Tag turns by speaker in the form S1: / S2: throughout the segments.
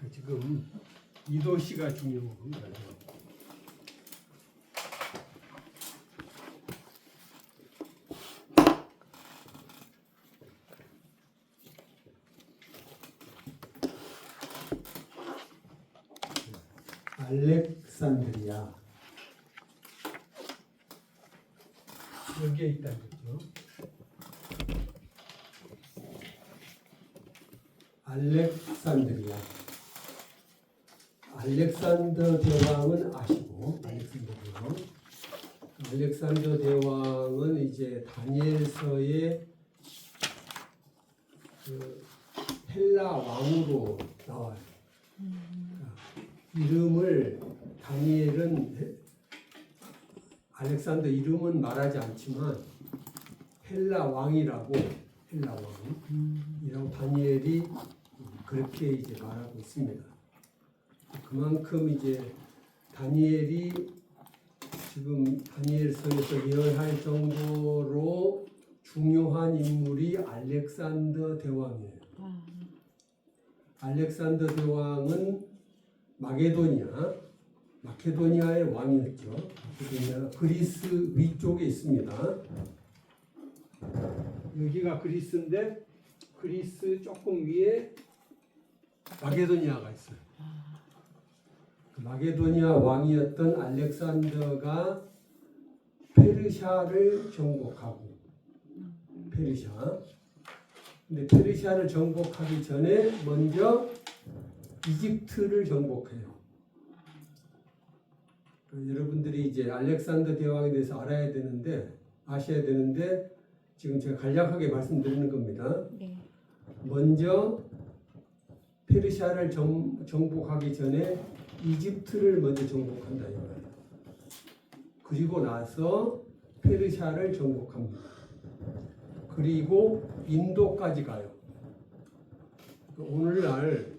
S1: 지금 이 도시가 중요한 겁니다. 알렉산드리아 여기에 있다는 거죠. 알렉산드리아. 알렉산더 대왕은 아시고, 알렉산더 대왕은 이제 다니엘서의 그 헬라 왕으로 나와요. 이름을 다니엘은 알렉산더 이름은 말하지 않지만 헬라 왕이라고 다니엘이 그렇게 이제 말하고 있습니다. 그만큼 이제 다니엘이 지금 다니엘서에서 예언할 정도로 중요한 인물이 알렉산더 대왕이에요. 알렉산더 대왕은 마케도니아의 왕이었죠. 마케도니아가 그리스 위쪽에 있습니다. 여기가 그리스인데 그리스 조금 위에 마게도니아가 있어요. 그 마게도니아 왕이었던 알렉산더가 페르시아를 정복하고 근데 페르시아를 정복하기 전에 먼저 이집트를 정복해요. 여러분들이 이제 알렉산더 대왕에 대해서 아셔야 되는데 지금 제가 간략하게 말씀드리는 겁니다. 네. 먼저 페르시아를 정복하기 전에 이집트를 먼저 정복한다 이거예요. 그리고 나서 페르시아를 정복합니다. 그리고 인도까지 가요. 오늘날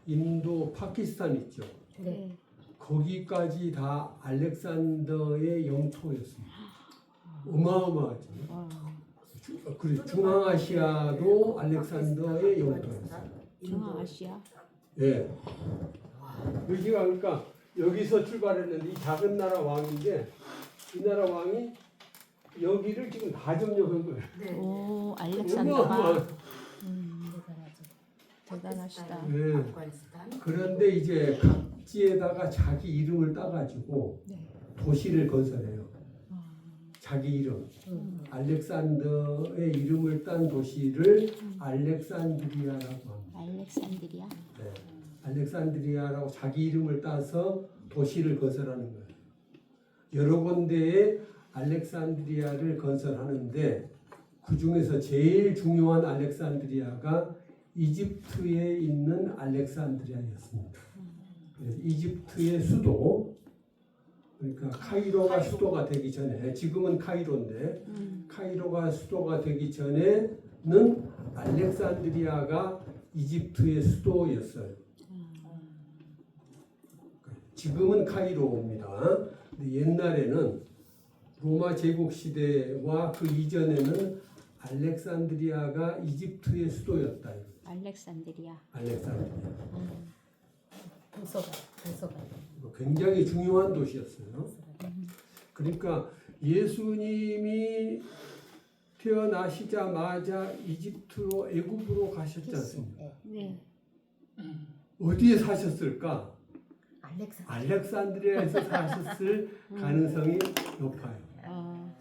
S1: 인도, 파키스탄 있죠. 네. 거기까지 다 알렉산더의 영토였습니다. 어마어마하죠. 그리고 중앙아시아도 알렉산더의 영토였어요.
S2: 중앙아시아?
S1: 네. 여기가 그러니까 여기서 출발했는데 이 작은 나라 왕인데 이 나라 왕이 여기를 지금 다 점령한 거예요.
S2: 네. 오, 알렉산더가 대단하시다.
S1: 네. 그런데 이제 각지에다가 자기 이름을 따가지고 도시를 건설해요. 자기 이름. 알렉산더의 이름을 딴 도시를 알렉산드리아라고 합니다.
S2: 알렉산드리아?
S1: 네. 알렉산드리아라고 자기 이름을 따서 도시를 건설하는 거예요. 여러 군데에 알렉산드리아를 건설하는데 그 중에서 제일 중요한 알렉산드리아가 이집트에 있는 알렉산드리아였습니다. 그래서 이집트의 수도, 그러니까 카이로가 수도가 되기 전에, 지금은 카이로인데 카이로가 수도가 되기 전에는 알렉산드리아가 이집트의 수도였어요. 지금은 카이로입니다. 근데 옛날에는 로마 제국 시대와 그 이전에는 알렉산드리아가 이집트의 수도였다.
S2: 알렉산드리아.
S3: 도서관.
S1: 굉장히 중요한 도시였어요. 그러니까 예수님이 태어나시자마자 이집트로 애굽으로 가셨지 않습니까?
S2: 네.
S1: 어디에 사셨을까?
S3: 알렉산드리아에서
S1: 사셨을 가능성이 높아요.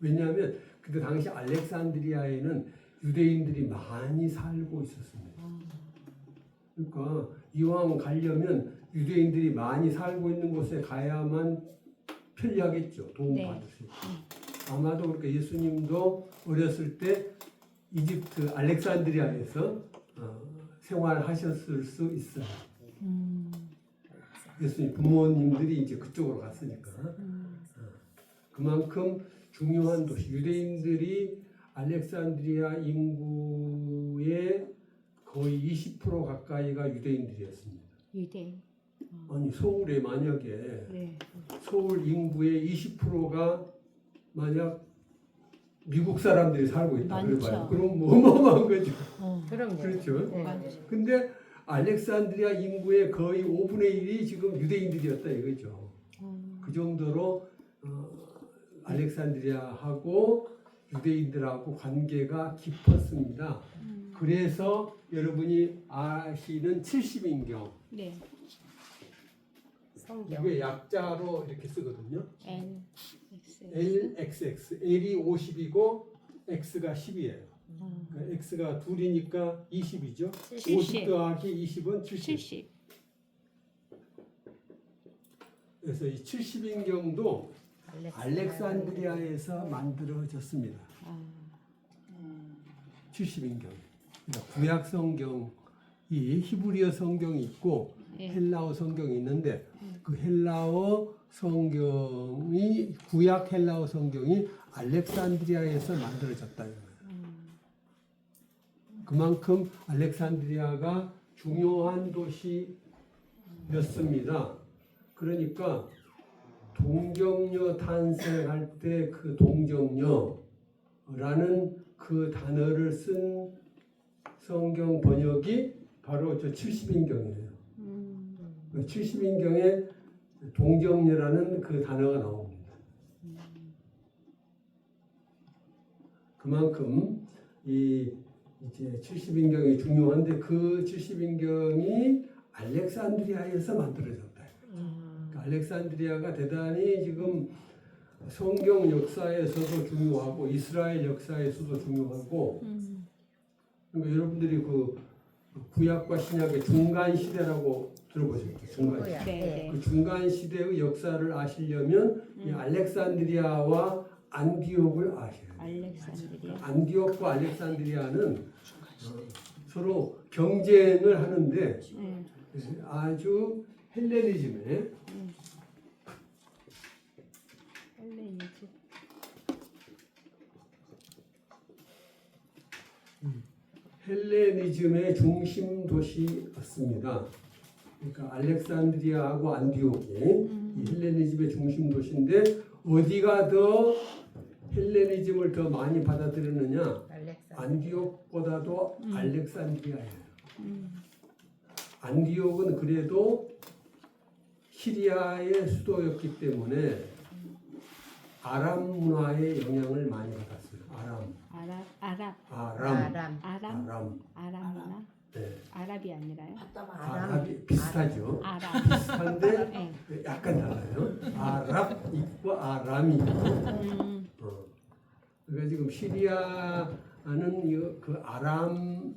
S1: 왜냐하면 그때 당시 알렉산드리아에는 유대인들이 많이 살고 있었습니다. 그러니까 이왕 가려면 유대인들이 많이 살고 있는 곳에 가야만 편리하겠죠. 도움받을 수 있고. 아마도 그렇게 예수님도 어렸을 때 이집트 알렉산드리아에서 생활하셨을 수 있어요. 예수님 부모님들이 이제 그쪽으로 갔으니까. 그만큼 중요한 도시. 유대인들이 알렉산드리아 인구의 거의 20% 가까이가 유대인들이었습니다.
S2: 유대인.
S1: 아니 서울에 만약에 서울 인구의 20%가 만약 미국 사람들이 살고 있다 그래봐요. 그럼 뭐 어마어마한 거죠.
S3: 그럼요.
S1: 그렇죠.
S3: 네.
S1: 근데 알렉산드리아 인구의 거의 5분의 1이 지금 유대인들이었다 이거죠. 그 정도로 알렉산드리아하고 유대인들하고 관계가 깊었습니다. 그래서 여러분이 아시는 70인경
S2: 네.
S3: 성경.
S1: 이게 약자로 이렇게 쓰거든요.
S2: L X
S1: LXX L이 50이고 X가 10이에요. 그러니까 X가 둘이니까 20이죠.
S3: 70.
S1: 50 더하기 20은 70.
S2: 70.
S1: 그래서 이 70인경도 알렉산드리아에서 만들어졌습니다. 70인경. 그러니까 구약 성경이 히브리어 성경이 있고
S2: 예.
S1: 헬라어 성경이 있는데 그 헬라어 성경이 구약 헬라어 성경이 알렉산드리아에서 만들어졌다 이거예요. 그만큼 알렉산드리아가 중요한 도시였습니다. 그러니까 동정녀 탄생할 때 그 동정녀라는 그 단어를 쓴 성경 번역이 바로 저 70인경이에요. 70인경에 동정녀라는 그 단어가 나옵니다. 그만큼 이제 70인경이 중요한데 그 70인경이 알렉산드리아에서 만들어졌다. 그러니까 알렉산드리아가 대단히 지금 성경 역사에서도 중요하고 이스라엘 역사에서도 중요하고 그러니까 여러분들이 그 구약과 신약의 중간 시대라고 들어보셨죠? 중간 시대.
S2: 네.
S1: 그 중간 시대의 역사를 아시려면 이 알렉산드리아와 안디옥을 아셔야 돼요.
S2: 알렉산드리아.
S1: 안디옥과 알렉산드리아는 서로 경쟁을 하는데 아주 헬레니즘에
S2: 헬레니즘.
S1: 헬레니즘의 중심 도시였습니다. 그러니까 알렉산드리아하고 안디옥이 이 헬레니즘의 중심 도시인데 어디가 더 헬레니즘을 더 많이 받아들였느냐? 안디옥보다도 알렉산드리아예요. 안디옥은 그래도 시리아의 수도였기 때문에 아람 문화의 영향을 많이 받았어요.
S2: 아람이나
S1: 네.
S2: 아랍이 아니라요?
S1: 아랍이 비슷하죠.
S2: 아랍.
S1: 비슷한데
S2: 네.
S1: 약간 달라요. 아랍 있고 아람이 있고. 그러니까 지금 시리아는 그 아람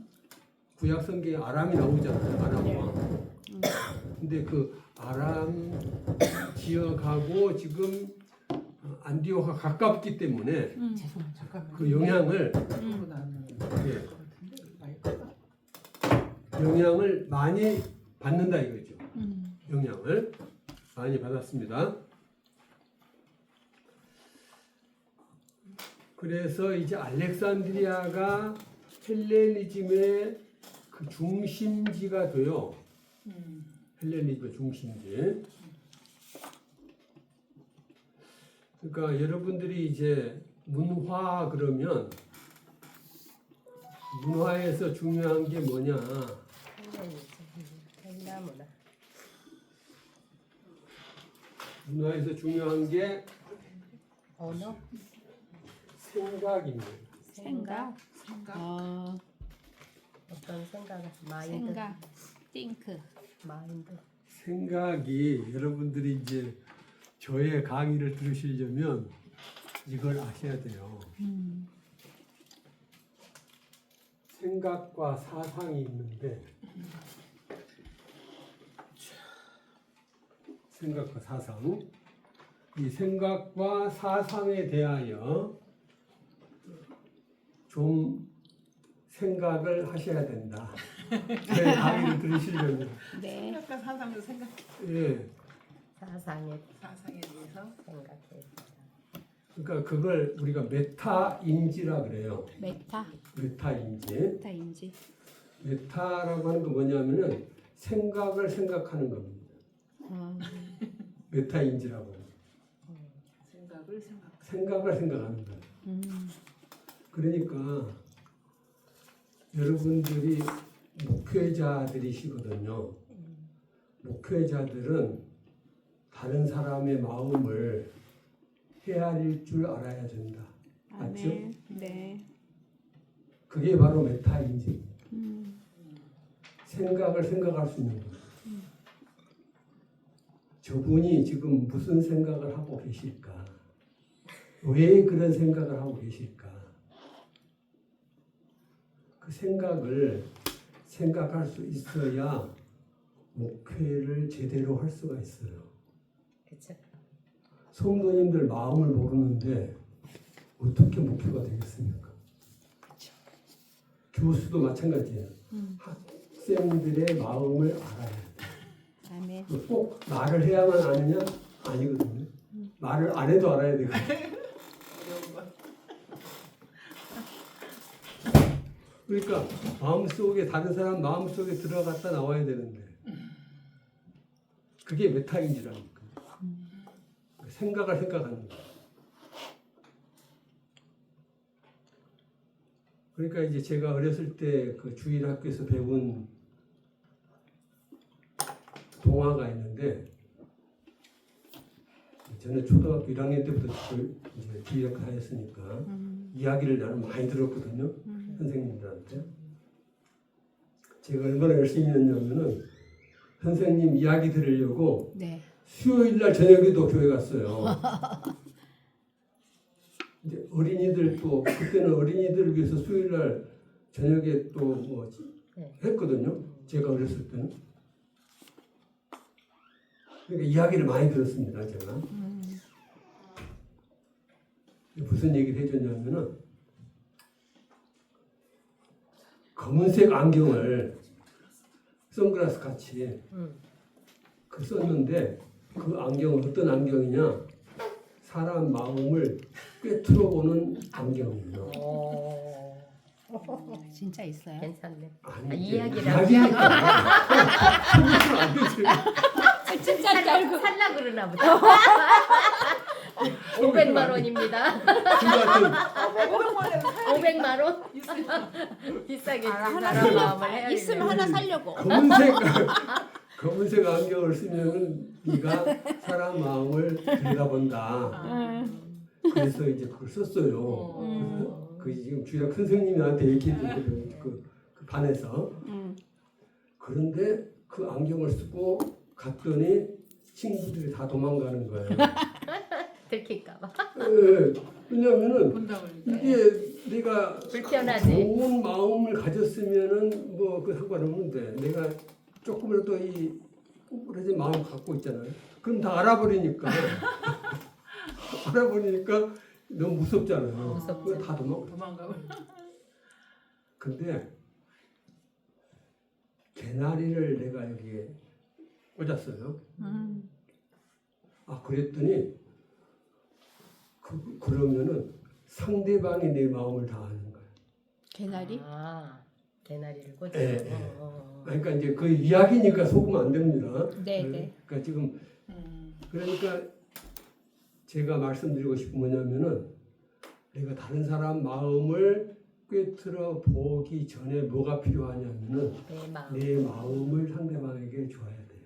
S1: 구약 성경에 아람이 나오잖아요. 아람과. 근데 그 아람 지역하고 지금 안디옥과 가깝기 때문에 그 영향을 영향을 많이 받는다 이거죠. 영향을 많이 받았습니다. 그래서 이제 알렉산드리아가 헬레니즘의 그 중심지가 돼요. 헬레니즘의 중심지. 그러니까 여러분들이 이제 문화 그러면 문화에서 중요한 게 뭐냐? 문화에서 중요한 게
S3: 언어?
S1: 생각입니다.
S2: 생각.
S3: 어떤 생각? 마인드.
S2: 생각. think.
S3: 마인드.
S1: 생각이 여러분들이 이제 저의 강의를 들으시려면 이걸 아셔야 돼요. 생각과 사상이 있는데 생각과 사상 이 생각과 사상에 대하여 좀 생각을 하셔야 된다. 제 강의를 들으시려면
S2: 네.
S4: 생각과 사상을 생각해.
S1: 예.
S3: 사상에
S4: 대해서
S3: 생각해.
S1: 그러니까 그걸 우리가 메타인지라 그래요. 메타인지.
S2: 메타인지.
S1: 메타라고 하는 건 뭐냐면은 생각을 생각하는 겁니다. 메타인지라고. 생각을 생각하는 거예요. 그러니까 여러분들이 목회자들이시거든요. 목회자들은 다른 사람의 마음을 헤아릴 줄 알아야 된다. 맞죠?
S2: 아멘. 네.
S1: 그게 바로 메타인지. 생각을 생각할 수 있는 거예요. 저분이 지금 무슨 생각을 하고 계실까? 왜 그런 생각을 하고 계실까? 그 생각을 생각할 수 있어야 목회를 제대로 할 수가 있어요.
S3: 그쵸.
S1: 성도님들 마음을 모르는데 어떻게 목회가 되겠습니까? 교수도 마찬가지예요. 학생들의 마음을 알아야 돼.
S2: 아멘.
S1: 꼭 말을 해야만 아느냐? 아니거든요. 말을 안 해도 알아야 되고.
S4: 어려운 거.
S1: 그러니까 마음속에 다른 사람 마음속에 들어갔다 나와야 되는데 그게 메타인지라니까. 생각을 생각하는 거야. 그러니까 이제 제가 어렸을 때 그 주일학교에서 배운 동화가 있는데 저는 초등학교 1학년 때부터 이제 주일학교 다녔으니까 이야기를 나는 많이 들었거든요. 선생님들한테. 제가 얼마나 열심히 했냐면은 선생님 이야기 들으려고
S2: 네.
S1: 수요일 날 저녁에도 교회 갔어요. 이제 어린이들 또 그때는 어린이들을 위해서 수요일 날 저녁에 또 뭐 했거든요. 제가 어렸을 때는. 그러니까 이야기를 많이 들었습니다. 제가. 무슨 얘기를 해줬냐면은 검은색 안경을 선글라스 같이 그 썼는데 그 안경은 어떤 안경이냐? 사람 마음을 꿰뚫어 보는 안경이에요.
S2: 진짜 있어요?
S3: 괜찮네.
S1: 아니,
S3: 이야기랑
S2: 진짜 알고.
S3: 살라 그러나 보다. 500만 원입니다. 500만 원? 비싸게 준 사람 마음을 헤아리는.
S2: 있으면 하나 살려고.
S1: 검은색 안경을 쓰면은 네가 사람 마음을 들여다본다. 그래서 이제 그걸 썼어요. 그 지금 주일학 선생님이 나한테 얘기했던 그 반에서. 그런데 그 안경을 쓰고 갔더니 친구들이 다 도망가는 거예요.
S3: 들킬까봐.
S1: 네, 왜냐면은
S4: 본다고
S1: 이게 내가
S3: 불편하지.
S1: 좋은 마음을 가졌으면은 뭐 그 상관없는데 내가 조금이라도 이 꾸꾸러진 마음 갖고 있잖아요. 그럼 다 알아버리니까 알아버리니까 너무 무섭잖아요.
S3: 무섭죠.
S1: 다
S4: 도망가고.
S1: 근데 개나리를 내가 여기에 꽂았어요. 아 그랬더니 그러면은 상대방이 내 마음을 다 아는 거예요.
S2: 개나리?
S3: 개나리를 꽂아.
S1: 예. 그러니까 이제 그 이야기니까 속으면 안 됩니다.
S2: 네, 네.
S1: 그러니까 지금 그러니까 제가 말씀드리고 싶은 뭐냐면은 내가 다른 사람 마음을 꿰뚫어 보기 전에 뭐가 필요하냐면은 내 마음을 상대방에게 줘야 돼요.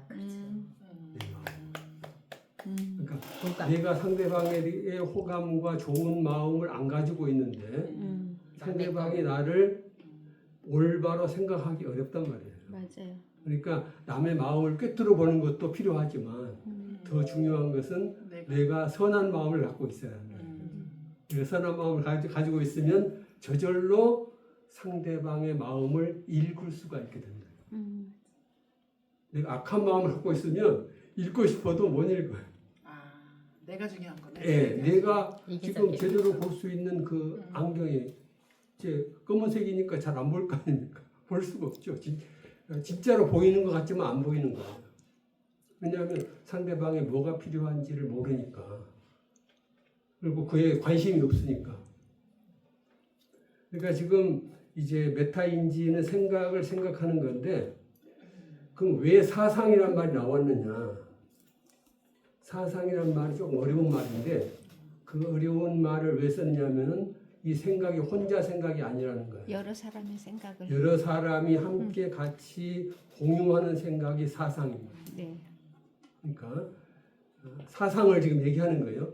S3: 그렇죠.
S1: 내 마음. 그러니까
S3: 공감.
S1: 내가 상대방의 호감과 좋은 마음을 안 가지고 있는데 상대방이 나를 올바로 생각하기 어렵단 말이에요.
S2: 맞아요.
S1: 그러니까 남의 마음을 꿰뚫어 보는 것도 필요하지만 더 중요한 것은 내가 선한 마음을 갖고 있어야 합니다. 선한 마음을 가지고 있으면 저절로 상대방의 마음을 읽을 수가 있게 됩니다. 내가 악한 마음을 갖고 있으면 읽고 싶어도 못 읽어요.
S4: 내가 중요한 거네.
S1: 예, 내가 지금
S3: 이기적이네.
S1: 제대로 볼 수 있는 그 안경이 이제 검은색이니까 잘 안 보일 거 아닙니까? 볼 수가 없죠. 진짜로 보이는 것 같지만 안 보이는 거예요. 왜냐하면 상대방에 뭐가 필요한지를 모르니까. 그리고 그에 관심이 없으니까. 그러니까 지금 이제 메타인지는 생각을 생각하는 건데 그럼 왜 사상이란 말이 나왔느냐? 사상이란 말이 조금 어려운 말인데 그 어려운 말을 왜 썼냐면은 이 생각이 혼자 생각이 아니라는 거예요.
S2: 여러 사람의 생각을.
S1: 여러 사람이 함께 같이 공유하는 생각이 사상입니다.
S2: 네.
S1: 그러니까 사상을 지금 얘기하는 거예요.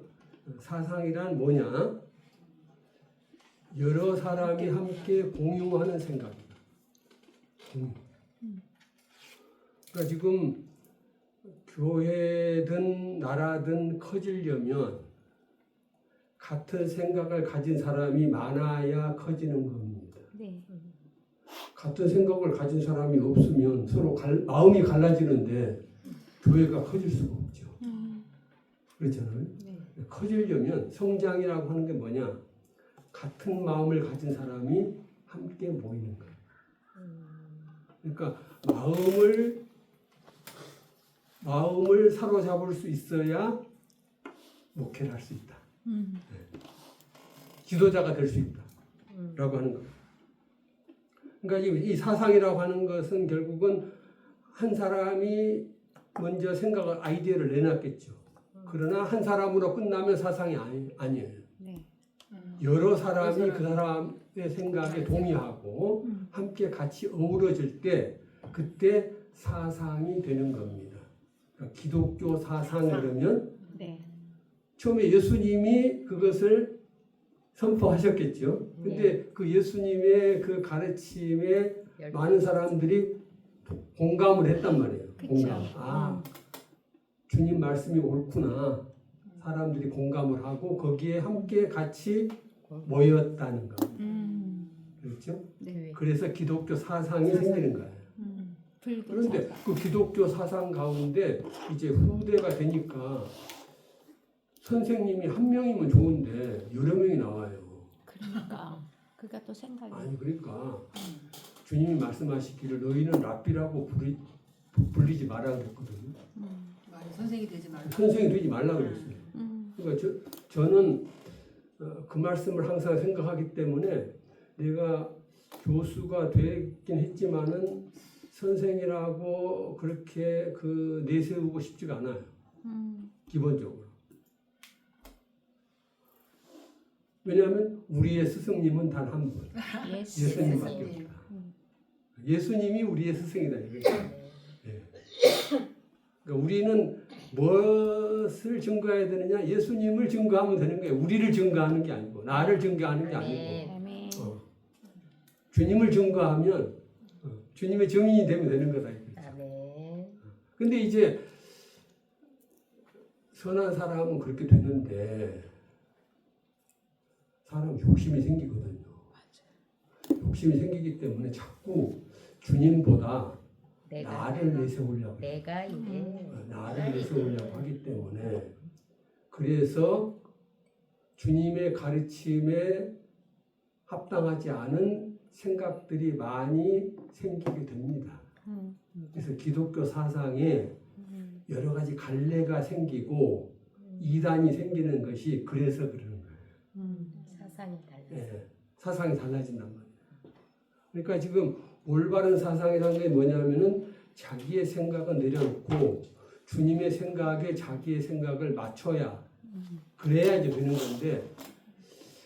S1: 사상이란 뭐냐? 여러 사람이 함께 공유하는 생각이다. 그러니까 지금 교회든 나라든 커지려면 같은 생각을 가진 사람이 많아야 커지는 겁니다.
S2: 네.
S1: 같은 생각을 가진 사람이 없으면 서로 마음이 갈라지는데 교회가 커질 수가 없죠. 그렇잖아요.
S2: 네.
S1: 커지려면 성장이라고 하는 게 뭐냐? 같은 마음을 가진 사람이 함께 모이는 거예요. 그러니까 마음을 사로잡을 수 있어야 목회를 할 수 있다. 지도자가 될 수 있다라고 하는 거예요. 그러니까 지금 이 사상이라고 하는 것은 결국은 한 사람이 먼저 생각을 아이디어를 내놨겠죠. 그러나 한 사람으로 끝나면 사상이 아니에요.
S2: 네.
S1: 여러 사람이 그 사람의 생각에 동의하고 함께 같이 어우러질 때 그때 사상이 되는 겁니다. 그러니까 기독교 사상 그러면
S2: 네.
S1: 처음에 예수님이 그것을 선포하셨겠죠. 근데 그 예수님의 그 가르침에 많은 사람들이 공감을 했단 말이에요.
S2: 그쵸.
S1: 공감. 주님 말씀이 옳구나. 사람들이 공감을 하고 거기에 함께 같이 모였다는 거. 그렇죠?
S2: 네.
S1: 그래서 기독교 사상이 생기는 거예요.
S2: 불교
S1: 그런데
S2: 사상.
S1: 그 기독교 사상 가운데 이제 후대가 되니까 선생님이 한 명이면 좋은데 여러 명이 나와요.
S2: 그러니까 그가 또 생각이.
S1: 아니 그러니까 주님이 말씀하시기를 너희는 랍비라고 불리지 말라 그랬거든요.
S4: 많이 선생이 되지 말고.
S1: 선생이 되지 말라 그랬어요. 그러니까 저는 그 말씀을 항상 생각하기 때문에 내가 교수가 되긴 했지만은 선생이라고 그렇게 그 내세우고 싶지가 않아요. 기본적으로. 왜냐하면 우리의 스승님은 단 한 분. 예수님밖에 없다. 예수님이 우리의 스승이다. 이거죠. 예. 그러니까 우리는 무엇을 증거해야 되느냐? 예수님을 증거하면 되는 거예요. 우리를 증거하는 게 아니고 나를 증거하는 게 아니고
S2: 아멘.
S1: 주님을 증거하면 주님의 증인이 되면 되는 거다. 근데 이제 선한 사람은 그렇게 되는데 사람 욕심이 생기거든요. 욕심이 생기기 때문에 자꾸 주님보다 나를 내세우려고
S3: 내가 이게
S1: 나를 내세우려고 하기 때문에 그래서 주님의 가르침에 합당하지 않은 생각들이 많이 생기게 됩니다. 그래서 기독교 사상에 여러 가지 갈래가 생기고 이단이 생기는 것이 그래서 그러는 거예요.
S3: 사상이 달라.
S1: 예, 사상이 달라진단 말이에요. 그러니까 지금 올바른 사상이라는 게 뭐냐면은 자기의 생각은 내려놓고 주님의 생각에 자기의 생각을 맞춰야 그래야 이제 되는 건데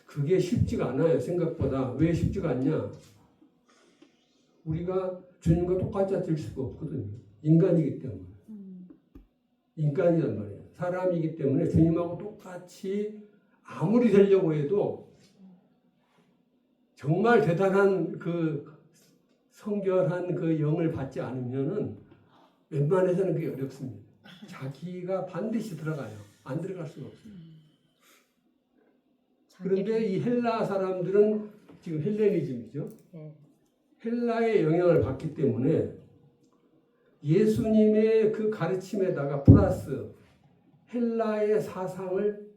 S1: 그게 쉽지가 않아요. 생각보다. 왜 쉽지가 않냐? 우리가 주님과 똑같이 될 수가 없거든요. 인간이기 때문에. 인간이란 말이에요. 사람이기 때문에 주님하고 똑같이 아무리 되려고 해도 정말 대단한 그 성결한 그 영을 받지 않으면은 웬만해서는 그게 어렵습니다. 자기가 반드시 들어가요. 안 들어갈 수가 없어요. 그런데 이 헬라 사람들은 지금 헬레니즘이죠. 헬라의 영향을 받기 때문에 예수님의 그 가르침에다가 플러스 헬라의 사상을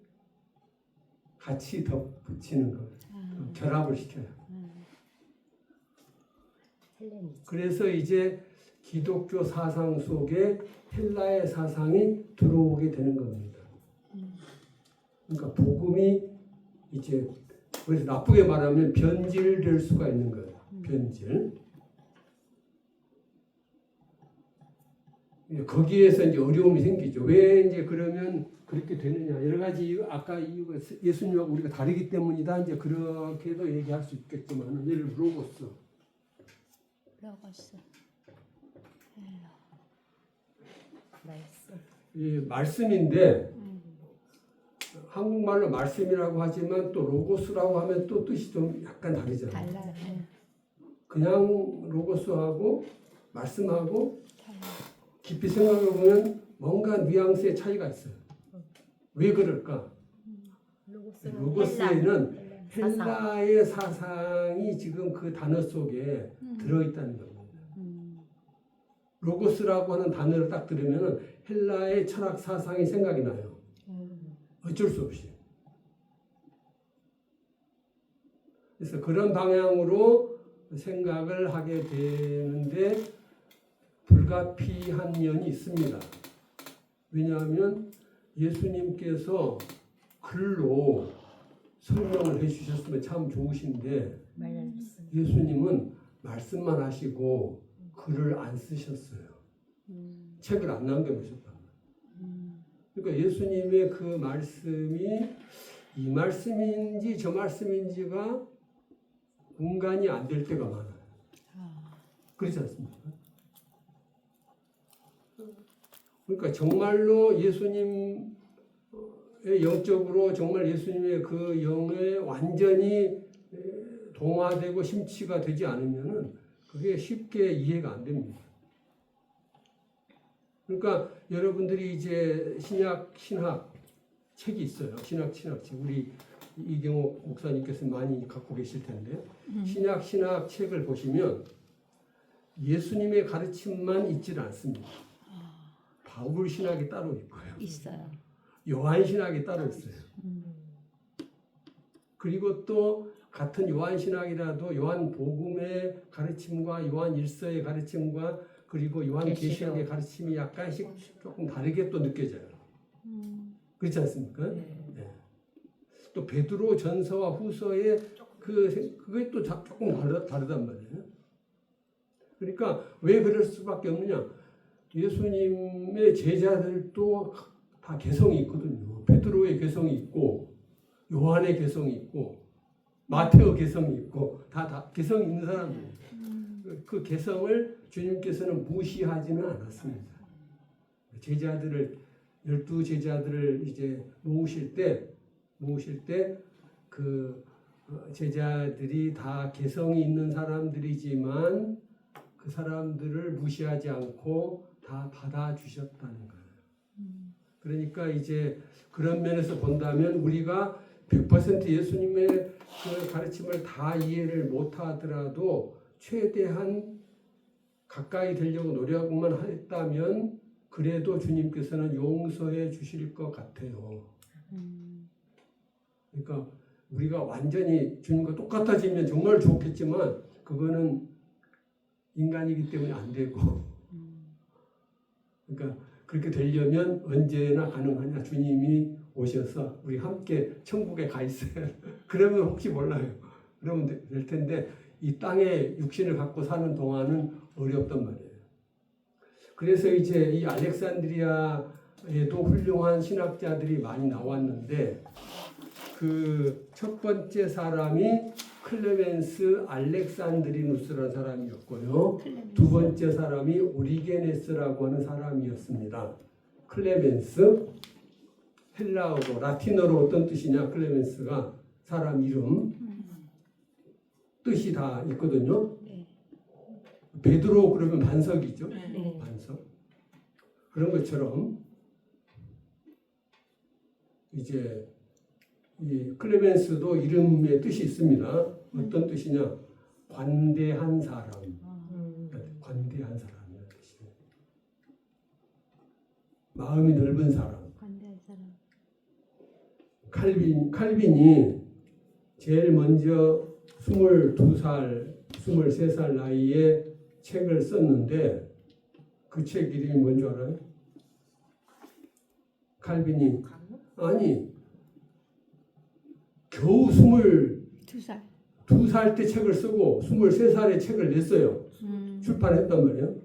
S1: 같이 덧붙이는 거예요. 결합을 시켜요. 그래서 이제 기독교 사상 속에 헬라의 사상이 들어오게 되는 겁니다. 그러니까 복음이 이제 그래서 나쁘게 말하면 변질될 수가 있는 거예요. 변질. 거기에서 이제 어려움이 생기죠. 왜 이제 그러면 그렇게 되느냐. 여러 가지 아까 이유가 예수님하고 우리가 다르기 때문이다. 이제 그렇게도 얘기할 수 있겠지만 예를 들어 로고스.
S2: 로고스.
S3: 나이스.
S1: 이 말씀인데 한국말로 말씀이라고 하지만 또 로고스라고 하면 또 뜻이 좀 약간 다르잖아요.
S2: 달라.
S1: 그냥 로고스하고 말씀하고
S2: 달라.
S1: 깊이 생각해 보면 뭔가 뉘앙스의 차이가 있어요. 왜 그럴까? 로고스에는 헬라의 사상이 지금 그 단어 속에 들어있다는 겁니다. 로고스라고 하는 단어를 딱 들으면 헬라의 철학 사상이 생각이 나요. 어쩔 수 없이. 그래서 그런 방향으로 생각을 하게 되는데 불가피한 면이 있습니다. 왜냐하면 예수님께서 글로 설명을 해주셨으면 참 좋으신데 예수님은 말씀만 하시고 글을 안 쓰셨어요. 책을 안 남겨놓으셨단 말이에요. 그러니까 예수님의 그 말씀이 이 말씀인지 저 말씀인지가 분간이 안 될 때가 많아요. 그렇지 않습니까? 그러니까 정말로 예수님의 영적으로 정말 예수님의 그 영에 완전히 동화되고 심취가 되지 않으면은 그게 쉽게 이해가 안 됩니다. 그러니까 여러분들이 이제 신학 책이 있어요. 신학 책. 우리 이경옥 목사님께서 많이 갖고 계실 텐데 신학 책을 보시면 예수님의 가르침만 있질 않습니다. 바울 신학이 따로 있고요.
S2: 있어요.
S1: 요한 신학이 따로 있어요. 그리고 또 같은 요한 신학이라도 요한 복음의 가르침과 요한 일서의 가르침과 그리고 요한 계시록의 가르침이 약간씩 조금 다르게 또 느껴져요. 그렇지 않습니까? 네. 또 베드로 전서와 후서의 그게 또 조금 다르단 말이에요. 그러니까 왜 그럴 수밖에 없느냐? 예수님의 제자들도 다 개성이 있거든요. 베드로의 개성이 있고 요한의 개성이 있고 마테오 개성이 있고 다 개성이 있는 사람들이에요. 그 개성을 주님께서는 무시하지는 않았습니다. 제자들을 12제자들을 이제 모으실 때 그 제자들이 다 개성이 있는 사람들이지만 그 사람들을 무시하지 않고 다 받아주셨다는 거예요. 그러니까 이제 그런 면에서 본다면 우리가 100% 예수님의 그 가르침을 다 이해를 못하더라도 최대한 가까이 되려고 노력만 했다면 그래도 주님께서는 용서해 주실 것 같아요. 그러니까 우리가 완전히 주님과 똑같아지면 정말 좋겠지만 그거는 인간이기 때문에 안 되고 그러니까 그렇게 되려면 언제나 가능하냐. 주님이 오셔서 우리 함께 천국에 가 있어요. 그러면 혹시 몰라요. 그러면 될 텐데 이 땅에 육신을 갖고 사는 동안은 어렵단 말이에요. 그래서 이제 이 알렉산드리아에도 훌륭한 신학자들이 많이 나왔는데 그 첫 번째 사람이 클레멘스 알렉산드리누스라는 사람이었고요. 두 번째 사람이 오리게네스라고 하는 사람이었습니다. 클레멘스, 헬라어로 라틴어로 어떤 뜻이냐? 클레멘스가 사람 이름 뜻이 다 있거든요. 베드로 그러면 반석이죠. 반석. 그런 것처럼 이제 이 클레멘스도 이름의 뜻이 있습니다. 어떤 뜻이냐? 관대한 사람. 관대한 사람이라는 뜻이에요. 마음이 넓은 사람.
S2: 관대한 사람.
S1: 칼빈이 제일 먼저 22살, 23살 나이에 책을 썼는데 그 책 이름이 뭔지 알아요? 칼빈이 아니 겨우 22살 때 책을 쓰고 23살에 책을 냈어요. 출판했단 말이에요.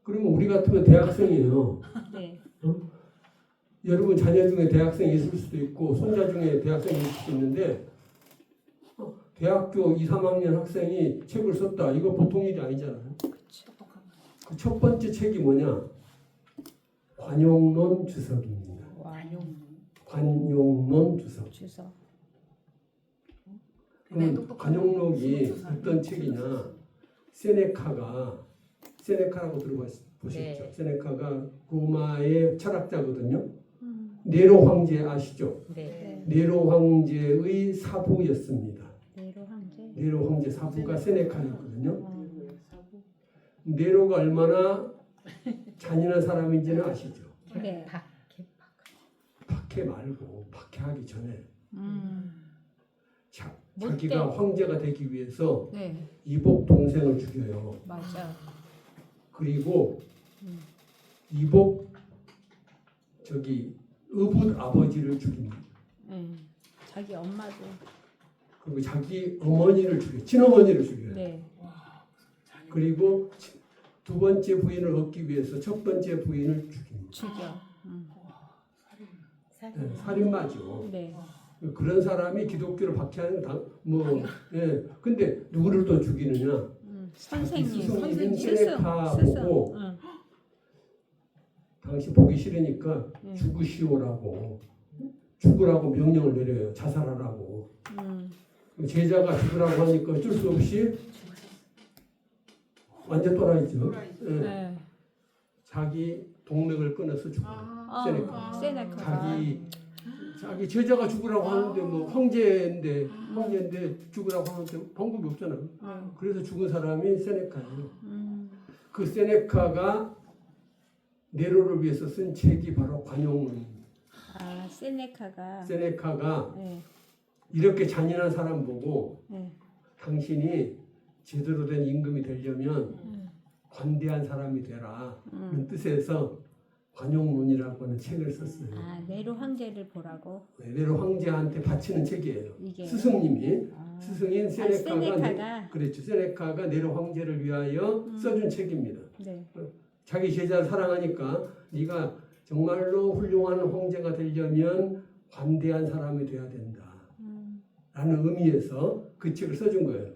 S1: 그러면 우리 같으면 대학생이에요.
S2: 네.
S1: 여러분 자녀 중에 대학생이 있을 수도 있고 손자 중에 대학생이 있을 수도 있는데 대학교 2, 3학년 학생이 책을 썼다. 이거 보통 일이 아니잖아요. 그 첫 번째 책이 뭐냐? 관용론 주석입니다. 관용론 주석.
S2: 주석.
S1: 그럼 관용록이 어떤 책이냐? 세네카라고 들어보셨죠?
S3: 네.
S1: 세네카가 로마의 철학자거든요. 네로 황제 아시죠?
S3: 네.
S1: 네로 황제의 사부였습니다.
S2: 네로 황제.
S1: 네로 황제 사부가 세네카였거든요. 네로가 얼마나 잔인한 사람인지는 아시죠?
S2: 네.
S1: 박해 말고 박해하기 전에
S2: 못
S1: 자기가
S2: 돼.
S1: 황제가 되기 위해서
S2: 네.
S1: 이복 동생을 죽여요.
S2: 맞아.
S1: 그리고 이복 의붓 아버지를 죽입니다.
S2: 자기 엄마도.
S1: 그리고 자기 어머니를 죽여요. 친어머니를 죽여요.
S2: 네.
S1: 그리고 두 번째 부인을 얻기 위해서 첫 번째 부인을 죽입니다.
S2: 죽여.
S1: 네, 살인마죠.
S2: 네.
S1: 그런 사람이 기독교를 박해하는 예. 근데 누구를 또 죽이느냐?
S2: 선생님.
S1: 스승인
S2: 스승.
S1: 세네카 보고 당신 보기 싫으니까 죽으시오라고 죽으라고 명령을 내려요. 자살하라고. 제자가 죽으라고 하니까 어쩔 수 없이 완전 또라이죠. 예.
S2: 네.
S1: 자기 동맥을 끊어서 죽어요. 세네카. 자기 제자가 죽으라고 하는데 뭐 황제인데 죽으라고 하는데 방법이 없잖아요. 그래서 죽은 사람이 세네카예요. 그 세네카가 네로를 위해서 쓴 책이 바로 관용론입니다. 세네카가
S2: 네.
S1: 이렇게 잔인한 사람 보고
S2: 네.
S1: 당신이 제대로 된 임금이 되려면 관대한 사람이 되라 는 뜻에서 관용론이라고 하는 책을 썼어요.
S2: 네로 황제를 보라고.
S1: 네로 황제한테 바치는 책이에요.
S2: 이게.
S1: 스승님이 스승인 세네카가
S2: 세네카가.
S1: 그랬죠. 세네카가 네로 황제를 위하여 써준 책입니다.
S2: 네.
S1: 자기 제자를 사랑하니까 네가 정말로 훌륭한 황제가 되려면 관대한 사람이 돼야 된다. 라는 의미에서 그 책을 써준 거예요.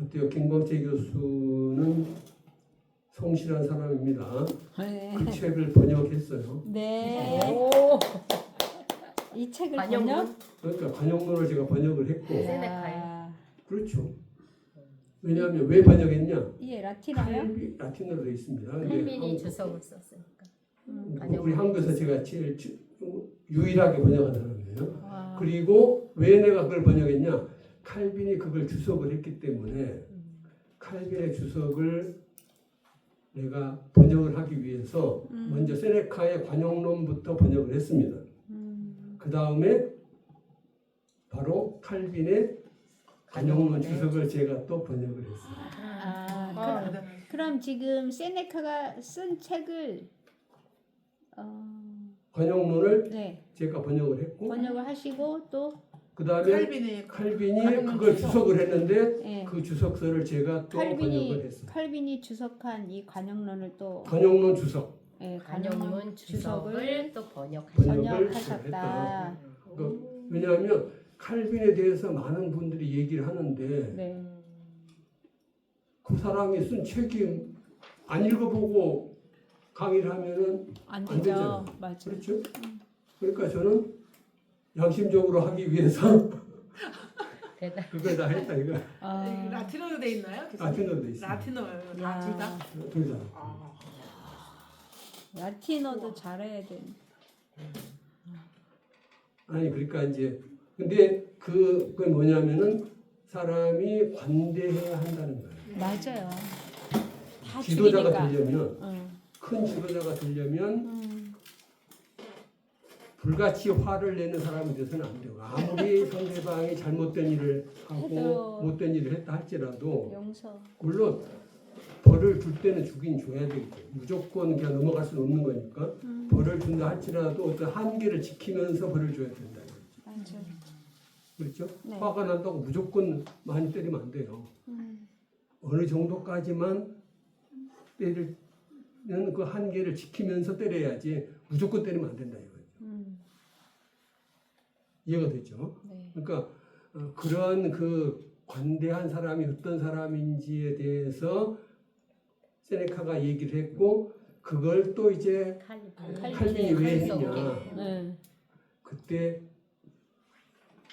S1: 어때요? 김광채 교수는 성실한 사람입니다.
S2: 네.
S1: 그 책을 번역했어요.
S2: 네. 이 책을
S3: 관용론?
S1: 그러니까 관용론을 제가 번역을 했고
S3: 세네카요?
S1: 그렇죠. 왜냐하면 왜 번역했냐?
S2: 이게 라틴어요?
S1: 라틴어로 되어 있습니다. 근데
S3: 칼빈이 주석을 썼으니까.
S1: 우리 한국에서 제가 제일 유일하게 번역한 사람이에요. 그리고 왜 내가 그걸 번역했냐? 칼빈이 그걸 주석을 했기 때문에 칼빈의 주석을 내가 번역을 하기 위해서 먼저 세네카의 관용론부터 번역을 했습니다. 그 다음에 바로 칼빈의 관용론 주석을 제가 또 번역을 했어요.
S2: 그럼 지금 세네카가 쓴 책을
S1: 관용론을
S2: 네.
S1: 제가 번역을 했고
S2: 번역을 하시고 또
S1: 그 다음에 칼빈이 그걸 주석을 했는데
S2: 네.
S1: 그 주석서를 제가 또 번역을 했어요.
S2: 칼빈이 주석한 이 관용론을 또
S1: 관용론 주석
S2: 네,
S3: 관용론 주석을 또
S2: 번역하셨다.
S1: 왜냐하면 칼빈에 대해서 많은 분들이 얘기를 하는데
S2: 네.
S1: 그 사람이 쓴 책이 안 읽어보고 강의를 하면은
S2: 안
S1: 안 되잖아요.
S2: 되죠. 맞아.
S1: 그렇죠? 그러니까 저는 양심적으로 하기 위해서 그걸 다 했다 이거.
S4: 라틴어로 돼 있나요?
S1: 라틴어로 돼 있어요.
S4: 라틴어요. 둘 다?
S1: 둘 다.
S2: 라틴어도 잘해야 돼.
S1: 아니 그러니까 이제 근데 그건 뭐냐면은 사람이 관대해야 한다는 거예요.
S2: 맞아요. 다
S1: 지도자가
S2: 죽이니까.
S1: 되려면 큰 지도자가 되려면 불같이 화를 내는 사람이 돼서는 안 돼요. 아무리 상대방이 잘못된 일을 하고
S2: 해도
S1: 못된 일을 했다 할지라도
S2: 용서.
S1: 물론 벌을 줄 때는 주긴 줘야 되겠죠. 무조건 그냥 넘어갈 수는 없는 거니까 벌을 준다 할지라도 어떤 한계를 지키면서 벌을 줘야 된다.
S2: 맞아.
S1: 그렇죠?
S2: 네.
S1: 화가 난다고 무조건 많이 때리면 안 돼요. 어느 정도까지만 때리는 그 한계를 지키면서 때려야지 무조건 때리면 안 된다 이거죠. 이해가 되죠?
S3: 네.
S1: 그러니까 그런 그 관대한 사람이 어떤 사람인지에 대해서 세네카가 얘기를 했고 그걸 또 이제 칼빈이 왜 했냐. 그때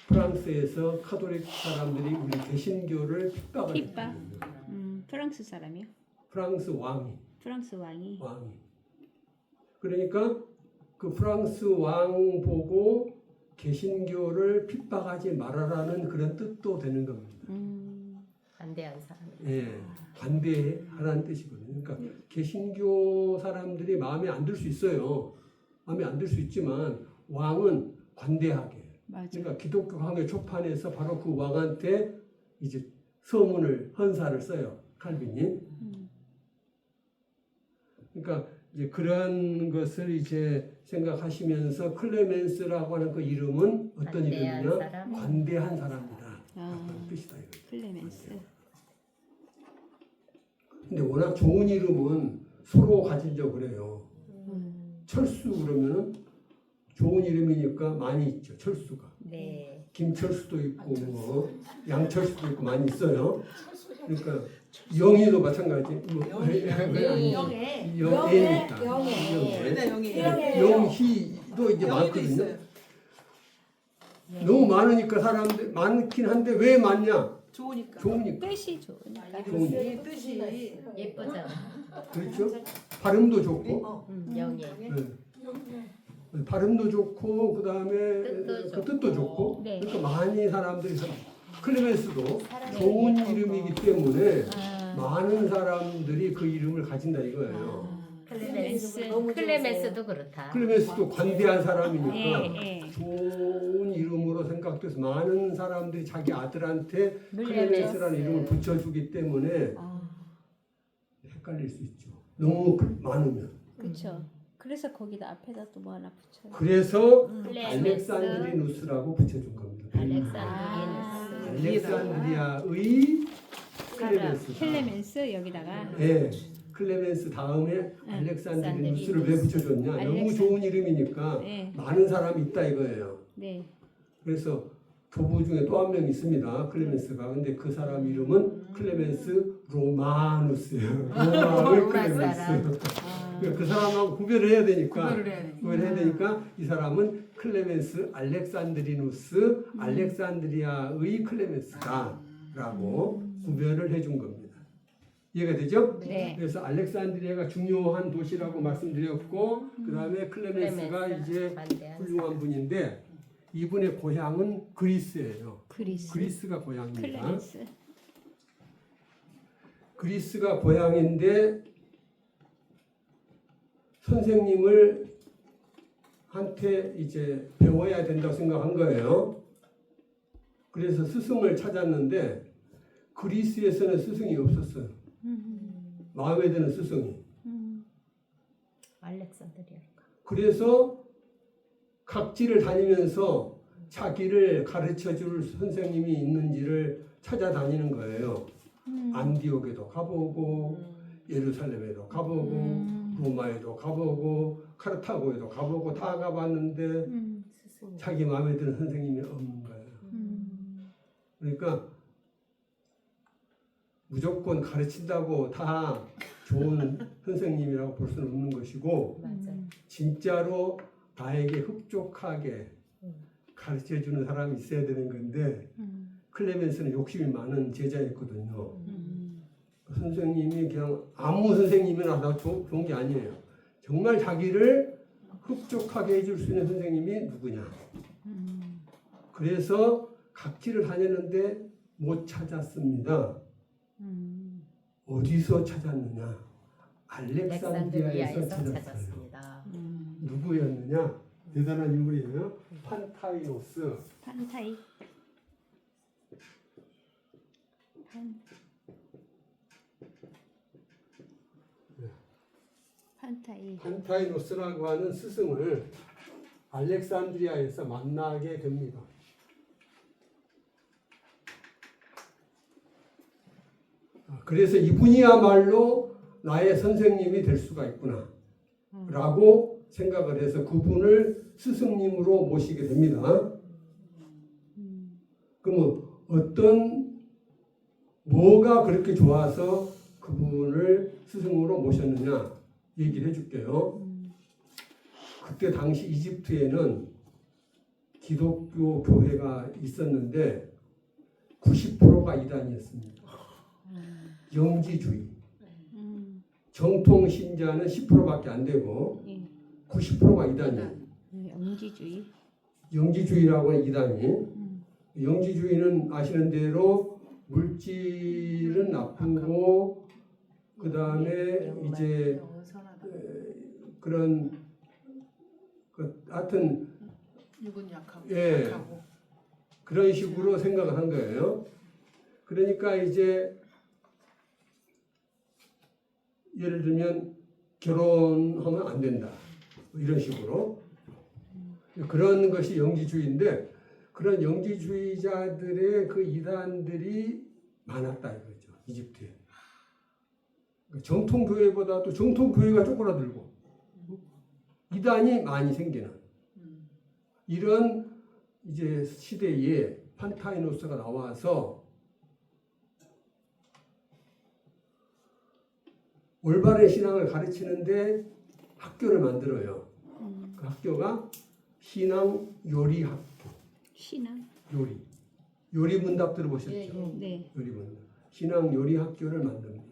S1: 프랑스에서 카톨릭 사람들이 우리 개신교를 핍박을
S2: 핍박?
S1: 했거든요.
S2: 프랑스 사람이요?
S1: 프랑스 왕이.
S2: 프랑스 왕이.
S1: 그러니까 그 프랑스 왕 보고 개신교를 핍박하지 말아라는 그런 뜻도 되는 겁니다.
S3: 반대한 사람.
S1: 예, 관대하라는 뜻이거든요. 그러니까 개신교 사람들이 마음에 안 들 수 있어요. 마음에 안 들 수 있지만 왕은 관대하게.
S2: 맞아.
S1: 그러니까 기독교 강요 초판에서 바로 그 왕한테 이제 서문을 헌사를 써요. 칼빈이. 그러니까 이제 그런 것을 이제 생각하시면서 클레멘스라고 하는 그 이름은 어떤
S3: 관대한
S1: 이름이냐?
S3: 사람?
S1: 관대한 사람이다.
S2: 아.
S1: 그런 뜻이다. 이거죠.
S2: 클레멘스.
S1: 근데 워낙 좋은 이름은 서로 가지려고 그래요. 철수 그러면은 좋은 이름이니까 많이 있죠. 철수가.
S3: 네.
S1: 김철수도 있고 뭐 양철수도 있고 많이 있어요. 그러니까 영희도 마찬가지. 뭐
S4: 영애.
S1: 영애니까.
S4: 영애.
S1: 영애. 영희도 이제 많거든요. 너무 많으니까 사람들 많긴 한데 왜 많냐?
S4: 좋으니까.
S1: 좋으니까.
S2: 뜻이 좋으니까.
S1: 좋으니까.
S4: 이 뜻이
S3: 예쁘잖아.
S1: 그렇죠? 발음도 좋고.
S3: 영예.
S1: 네. 발음도 좋고 그다음에
S3: 뜻도
S1: 그 뜻도 좋고.
S2: 네.
S1: 그러니까 많이 사람들이 클레멘스도 좋은 이름이기 때문에 많은 사람들이 그 이름을 가진다 이거예요.
S3: 클레멘스도 그렇다.
S1: 클레멘스도 관대한 사람이니까
S2: 예, 예.
S1: 좋은 이름으로 생각돼서 많은 사람들이 자기 아들한테 클레멘스라는 이름을 붙여주기 때문에 헷갈릴 수 있죠. 너무 많으면.
S2: 그렇죠. 그래서 거기다 앞에다 또 뭐 하나 붙여요.
S1: 그래서
S3: 클레멘스.
S1: 알렉산드리누스라고 붙여준 겁니다. 알렉산드리아의 클레멘스.
S2: 클레멘스 여기다가.
S1: 네, 클레멘스 다음에 알렉산드리누스를 왜 붙여줬냐? 너무 좋은 이름이니까
S2: 네.
S1: 많은 사람이 있다 이거예요.
S2: 네.
S1: 그래서 교부 중에 또 한 명 있습니다. 클레멘스가. 근데 그 사람 이름은 클레멘스 로마누스예요. 로마의 클레멘스. 그 사람하고 구별을 해야 되니까 구별해야 되니까 이 사람은 클레멘스 알렉산드리누스 알렉산드리아의 클레멘스다라고 구별을 해준 겁니다. 이해가 되죠?
S2: 네.
S1: 그래서 알렉산드리아가 중요한 도시라고 말씀드렸고 그 다음에 클레멘스가 이제 훌륭한 분인데 이분의 고향은 그리스예요. 그리스가 고향입니다.
S2: 클레멘스.
S1: 그리스가 고향인데 선생님을 한테 이제 배워야 된다고 생각한 거예요. 그래서 스승을 찾았는데 그리스에서는 스승이 없었어요. 마음에 드는 스승이.
S3: 알렉산드리아가.
S1: 그래서 각지를 다니면서 자기를 가르쳐줄 선생님이 있는지를 찾아다니는 거예요. 안디옥에도 가보고 예루살렘에도 가보고 로마에도 가보고 카르타고에도 가보고 다 가봤는데 자기 마음에 드는 선생님이 없는 거예요. 그러니까 무조건 가르친다고 다 좋은 선생님이라고 볼 수는 없는 것이고 진짜로 나에게 흡족하게 가르쳐주는 사람이 있어야 되는 건데 클레멘스는 욕심이 많은 제자였거든요. 선생님이 그냥 아무 선생님이나 다 좋은 게 아니에요. 정말 자기를 흡족하게 해줄 수 있는 선생님이 누구냐. 그래서 각지를 다녔는데 못 찾았습니다. 어디서 찾았느냐? 알렉산드리아에서 찾았습니다. 누구였느냐? 대단한 인물이에요. 판타이노스. 판타이노스라고 하는 스승을 알렉산드리아에서 만나게 됩니다. 그래서 이분이야말로 나의 선생님이 될 수가 있구나 라고 생각을 해서 그분을 스승님으로 모시게 됩니다. 그러면 뭐가 그렇게 좋아서 그분을 스승으로 모셨느냐 얘기를 해줄게요. 그때 당시 이집트에는 기독교 교회가 있었는데 90%가 이단이었습니다. 영지주의. 정통 신자는 10%밖에 안 되고 90%가 이단이에요.
S2: 영지주의.
S1: 영지주의라고 하는 이단이. 영지주의는 아시는 대로 물질은 나쁘고 그 다음에 이제 그런 하여튼
S4: 육은 약하고
S1: 예.
S4: 약하고
S1: 그런 식으로 생각을 한 거예요. 그러니까 이제 예를 들면 결혼하면 안 된다 이런 식으로 그런 것이 영지주의인데 그런 영지주의자들의 그 이단들이 많았다 이거죠. 이집트에. 정통 교회보다도 정통 교회가 쪼그라들고 이단이 많이 생기는 이런 이제 시대에 판타이노스가 나와서 올바른 신앙을 가르치는데 학교를 만들어요. 그 학교가 신앙 요리 학교.
S2: 신앙.
S1: 요리 문답 들어보셨죠?
S2: 네.
S1: 요리 문답. 신앙 요리 학교를 만듭니다.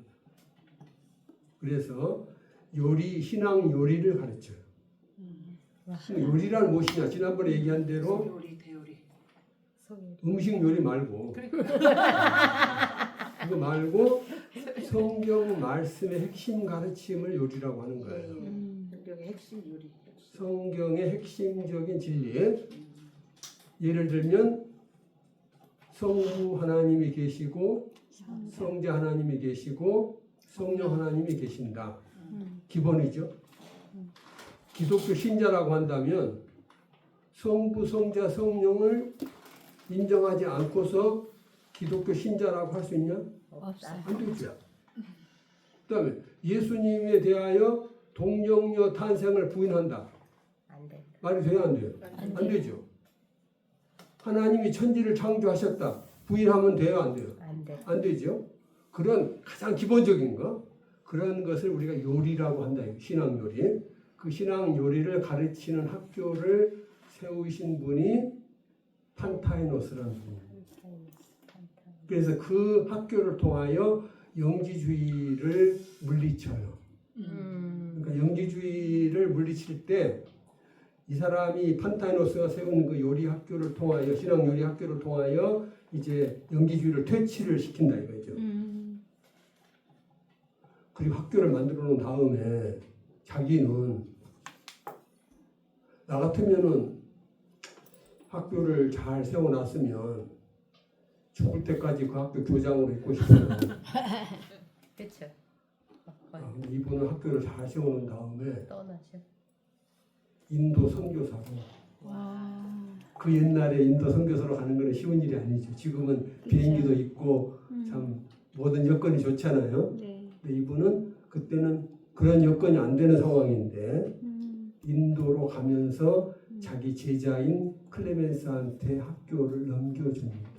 S1: 그래서 신앙 요리를 가르쳐요. 요리란 무엇이냐? 지난번에 얘기한 대로
S4: 요리 대요리
S1: 음식 요리 말고 그거 말고 성경 말씀의 핵심 가르침을 요리라고 하는 거예요.
S4: 성경의 핵심 요리.
S1: 성경의 핵심적인 진리. 예를 들면 성부 하나님이 계시고 성자 하나님이 계시고 성령 하나님이 계신다. 기본이죠. 기독교 신자라고 한다면 성부, 성자, 성령을 인정하지 않고서 기독교 신자라고 할 수 있냐?
S2: 없어요.
S1: 안 되죠. 그 다음에 예수님에 대하여 동정녀 탄생을 부인한다.
S3: 안 돼.
S1: 말이 돼요? 안 돼요? 안 되죠. 하나님이 천지를 창조하셨다. 부인하면 돼요? 안 돼요?
S3: 안 돼.
S1: 안 되죠. 그런 가장 기본적인 거 그런 것을 우리가 요리라고 한다. 신앙 요리. 그 신앙 요리를 가르치는 학교를 세우신 분이 판타이노스라는 분입니다. 그래서 그 학교를 통하여 영지주의를 물리쳐요. 그러니까 영지주의를 물리칠 때 이 사람이 판타이노스가 세운 그 요리 학교를 통하여 신앙 요리 학교를 통하여 이제 영지주의를 퇴치를 시킨다 이거죠. 그리고 학교를 만들어 놓은 다음에 자기는 나 같으면은 학교를 잘 세워놨으면 죽을 때까지 그 학교 교장으로 있고 싶어요.
S3: 그렇죠.
S1: 이분은 학교를 잘 세워놓은 다음에
S3: 떠나셔.
S1: 인도 선교사로 그 옛날에 인도 선교사로 가는 건 쉬운 일이 아니죠. 지금은 비행기도 있고 참 모든 여건이 좋잖아요.
S2: 네.
S1: 근데 이분은 그때는 그런 여건이 안 되는 상황인데 인도로 가면서 자기 제자인 클레멘스한테 학교를 넘겨줍니다.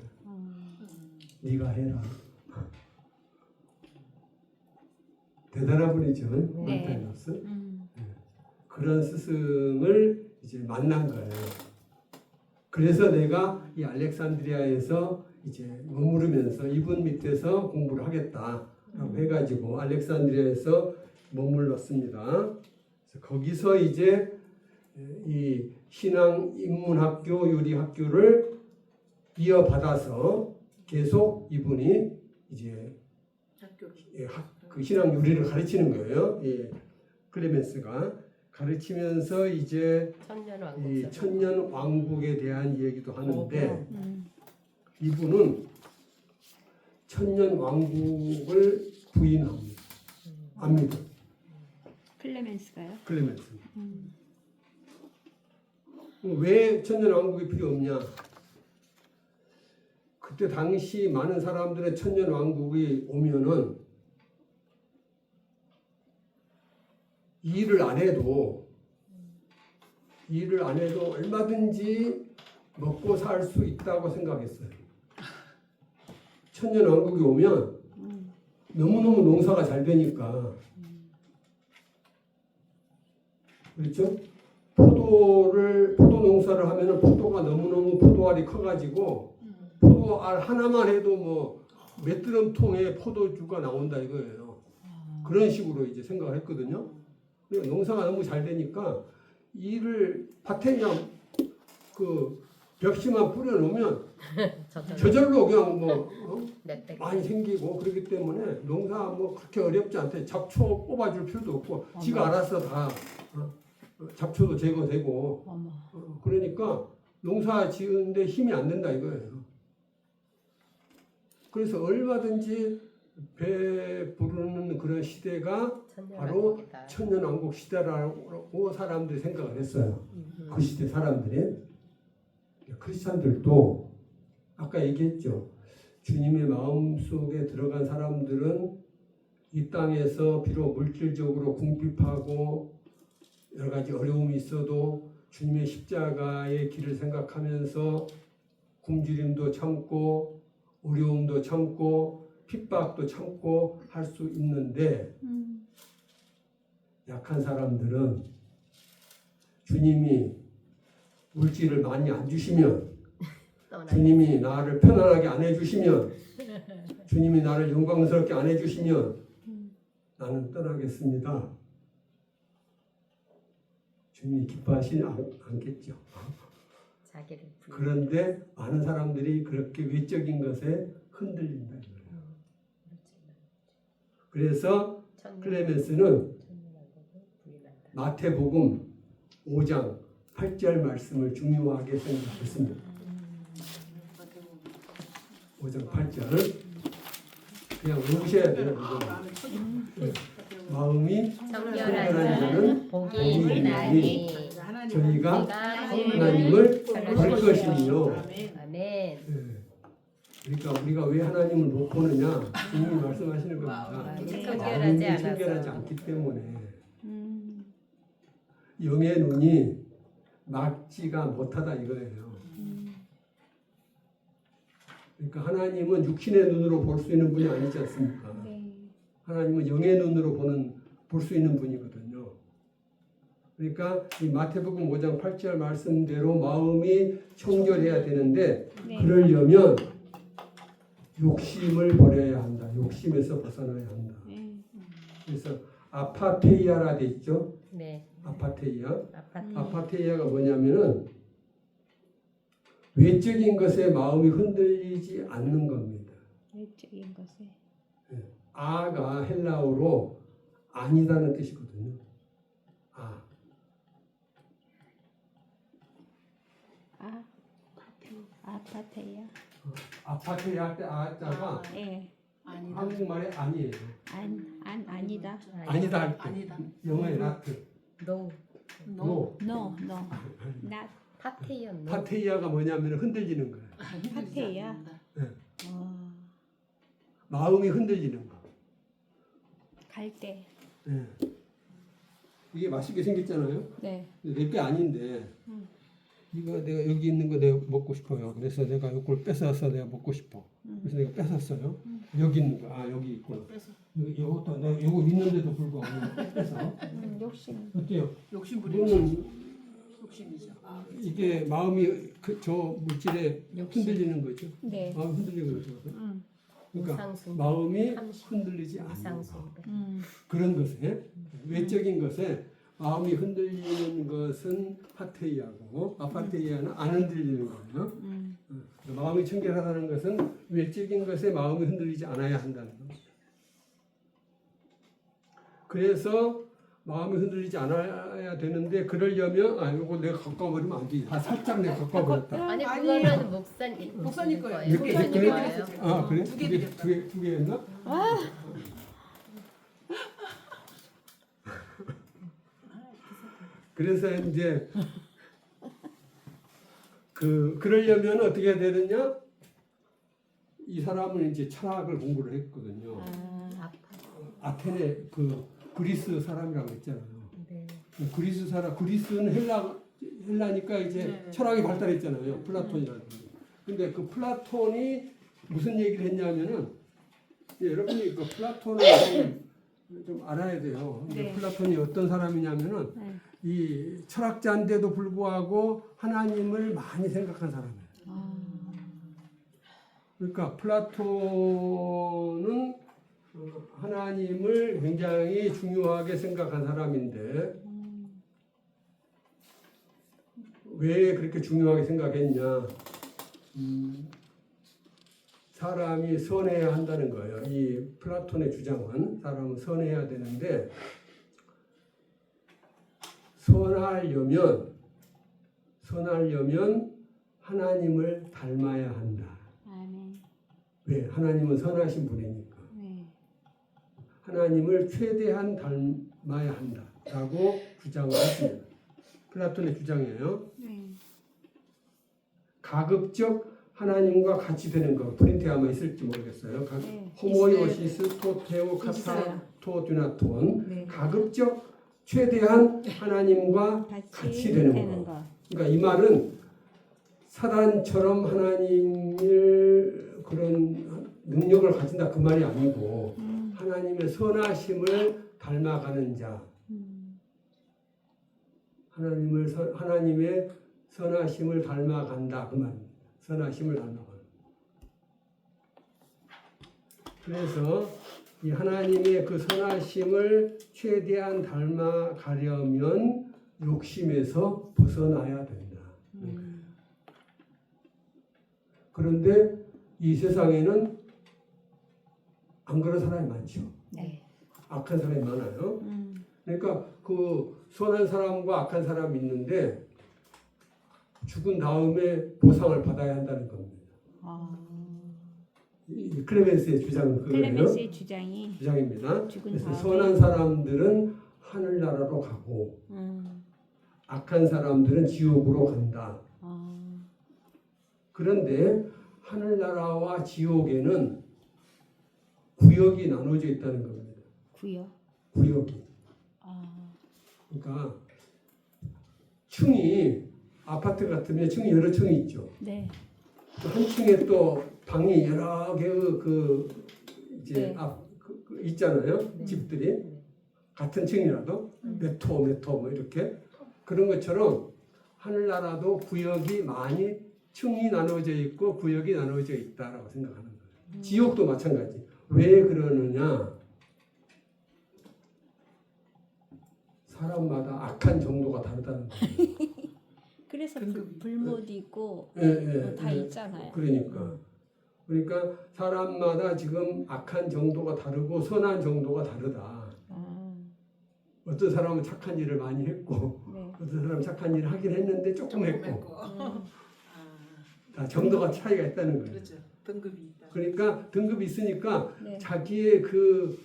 S1: 네가 해라. 대단한 분이죠. 판타이노스. 그런 스승을 이제 만난 거예요. 그래서 내가 이 알렉산드리아에서 이제 머무르면서 이분 밑에서 공부를 하겠다라고 해가지고 알렉산드리아에서 머물렀습니다. 그래서 거기서 이제 이 신앙 인문학교 요리학교를 이어받아서 계속 이분이 이제 그 신앙 요리를 가르치는 거예요. 클레멘스가 가르치면서 이제 이 천년 왕국에 대한 얘기도 하는데 이분은 천년 왕국을 부인합니다. 안 믿어.
S2: 클레멘스가요?
S1: 클레멘스. 왜 천년 왕국이 필요 없냐? 그때 당시 많은 사람들의 천년 왕국이 오면은 일을 안 해도 얼마든지 먹고 살 수 있다고 생각했어요. 천년왕국이 오면 너무너무 농사가 잘 되니까. 그렇죠? 포도 농사를 하면은 포도가 너무너무 포도알이 커가지고 포도알 하나만 해도 뭐 몇 드럼통의 포도주가 나온다 이거예요. 그런 식으로 이제 생각을 했거든요. 그러니까 농사가 너무 잘 되니까 일을 밭에 그냥 그 벽시만 뿌려놓으면 저절로 그냥 뭐 많이 생기고 그렇기 때문에 농사 뭐 그렇게 어렵지 않대. 잡초 뽑아줄 필요도 없고 지가 알아서 다 잡초도 제거되고 그러니까 농사 지으는데 힘이 안 된다 이거예요. 그래서 얼마든지 배 부르는 그런 시대가 바로 천년왕국 시대라고 사람들이 생각을 했어요. 그 시대 사람들이. 크리스찬들도 아까 얘기했죠. 주님의 마음속에 들어간 사람들은 이 땅에서 비록 물질적으로 궁핍하고 여러 가지 어려움이 있어도 주님의 십자가의 길을 생각하면서 굶주림도 참고 어려움도 참고 핍박도 참고 할 수 있는데 약한 사람들은 주님이 물질을 많이 안 주시면 주님이 나를 편안하게 안 해주시면 주님이 나를 영광스럽게 안 해주시면 나는 떠나겠습니다. 주님이 기뻐하시지 않겠죠. 그런데 많은 사람들이 그렇게 외적인 것에 흔들린다. 그래서 클레멘스는 마태복음 5장 8절 말씀을 중요하게 생각했습니다. 5장 8절을 그냥 외우셔야 돼요. 마음이 청결한 자는 복이 있나니 저희가 하나님을 볼 것이니요.
S3: 아멘.
S1: 그러니까 우리가 왜 하나님을 못 보느냐? 주님이 말씀하시는 겁니다.
S3: 청결하지
S1: 마음이 청결하지
S3: 않아서.
S1: 않기 때문에 영의 눈이 막지가 못하다 이거예요. 그러니까 하나님은 육신의 눈으로 볼 수 있는 분이 아니지 않습니까? 하나님은 영의 눈으로 볼 수 있는 분이거든요. 그러니까 이 마태복음 5장 8절 말씀대로 마음이 청결해야 되는데 그러려면 욕심을 버려야 한다. 욕심에서 벗어나야 한다. 그래서 아파테이아라 돼 있죠?
S3: 네.
S1: 아파테이아. 아파테이아가 뭐냐면은 외적인 것에 마음이 흔들리지 않는 겁니다.
S2: 외적인 것에.
S1: 아가 헬라어로 아니다는 뜻이거든요.
S2: 아파테야.
S1: 아파테이아 할 때 아자가
S2: 예.
S4: 아니다.
S1: 한국말에 아니에요.
S2: 아니다.
S1: 아니다 할 때.
S4: 아니다.
S1: 영어의 not.
S3: 노.
S1: no.
S2: No. not
S3: 파테이언.
S1: 파테이아가 뭐냐면 흔들리는 거예요.
S2: 파테야.
S1: 마음이 흔들리는 거.
S2: 갈 때.
S1: 네. 이게 맛있게 생겼잖아요.
S2: 네.
S1: 내 게 아닌데 이거 내가 여기 있는 거 내가 먹고 싶어요. 그래서 내가 이걸 뺏어서 내가 먹고 싶어. 그래서 내가 뺏었어요. 여기 있는 거, 여기 있구나.
S4: 뺏어.
S1: 이것도 내가 이거 있는데도 불구하고 뺏어.
S2: 욕심.
S1: 어때요?
S4: 욕심 부리는
S1: 이거는
S4: 욕심이죠.
S1: 이게 마음이 저 물질에 흔들리는 거죠.
S2: 네.
S1: 마음이 흔들리는 거죠. 그러니까
S3: 이상순.
S1: 마음이
S3: 삼십.
S1: 흔들리지 않는
S3: 이상순.
S1: 거.
S2: 음.
S1: 그런 것에 외적인 것에 마음이 흔들리는 것은 파테이아고 아파테이아는 안 흔들리는 거예요. 마음이 청결하다는 것은 외적인 것에 마음이 흔들리지 않아야 한다는 겁니다. 그래서 마음이 흔들리지 않아야 되는데 그러려면 이거 내가 가까워버리면 안 돼. 살짝 내가 가까워버렸다.
S3: 아니
S4: 아니에요.
S3: 그거는 목사님.
S4: 목사님 거예요.
S1: 몇 개, 몇 개?
S3: 거예요.
S1: 그래?
S4: 두개 드렸다.
S1: 두 개였나? 그래서 이제 그러려면 어떻게 해야 되느냐? 이 사람은 이제 철학을 공부를 했거든요. 아테네 그리스 사람이라고 했잖아요. 그리스는 헬라니까 이제
S3: 네.
S1: 철학이 발달했잖아요. 플라톤이라든지. 근데 그 플라톤이 무슨 얘기를 했냐면은 여러분이 그 플라톤을 좀 알아야 돼요. 근데
S2: 네.
S1: 플라톤이 어떤 사람이냐면은
S2: 네.
S1: 이 철학자인데도 불구하고 하나님을 많이 생각한 사람이에요. 그러니까 플라톤은 하나님을 굉장히 중요하게 생각한 사람인데 왜 그렇게 중요하게 생각했냐? 사람이 선해야 한다는 거예요. 이 플라톤의 주장은 사람은 선해야 되는데 선하려면 하나님을 닮아야 한다.
S2: 아멘.
S1: 왜? 하나님은 선하신 분이니까.
S2: 네.
S1: 하나님을 최대한 닮아야 한다라고 주장을 했습니다. 플라톤의 주장이에요.
S2: 네.
S1: 가급적 하나님과 같이 되는 거. 프린트에 아마 있을지 모르겠어요.
S2: 네.
S1: 호모이오시스 토테오 카타
S2: 있어요.
S1: 토듀나톤.
S2: 네.
S1: 가급적 최대한 하나님과 같이 되는 거. 그러니까 이 말은 사단처럼 하나님을 그런 능력을 가진다 그 말이 아니고 하나님의 선하심을 닮아가는 자. 하나님의 선하심을 닮아간다 그 말입니다. 선하심을 닮아간다. 그래서 이 하나님의 그 선하심을 최대한 닮아가려면 욕심에서 벗어나야 된다. 그런데 이 세상에는 안 그런 사람이 많죠.
S2: 네.
S1: 악한 사람이 많아요. 그러니까 그 선한 사람과 악한 사람이 있는데 죽은 다음에 보상을 받아야 한다는 겁니다. 이 클레멘스의 주장은 그거예요.
S2: 클레멘스의 주장입니다.
S1: 그래서
S2: 다음에.
S1: 선한 사람들은 하늘나라로 가고 악한 사람들은 지옥으로 간다. 그런데 하늘나라와 지옥에는 구역이 나눠져 있다는 겁니다. 구역이. 그러니까 층이 아파트 같으면 층이 여러 층이 있죠.
S2: 네.
S1: 한 층에 또 방이 여러 개의 이제
S2: 네.
S1: 있잖아요. 집들이 같은 층이라도 몇 호 뭐 이렇게 그런 것처럼 하늘나라도 구역이 많이 층이 나눠져 있고 구역이 나눠져 있다라고 생각하는 거예요. 지옥도 마찬가지. 왜 그러느냐? 사람마다 악한 정도가 다르다는 거예요.
S2: 그래서 불모도 있고 다 있잖아요.
S1: 그러니까 사람마다 지금 악한 정도가 다르고 선한 정도가 다르다. 어떤 사람은 착한 일을 많이 했고
S2: 네.
S1: 어떤 사람은 착한 일을 하긴 했는데 조금 했고 다 정도가 차이가 있다는 거예요.
S4: 그렇죠. 등급이 있다.
S1: 그러니까 등급이 있으니까
S2: 네.
S1: 자기의 그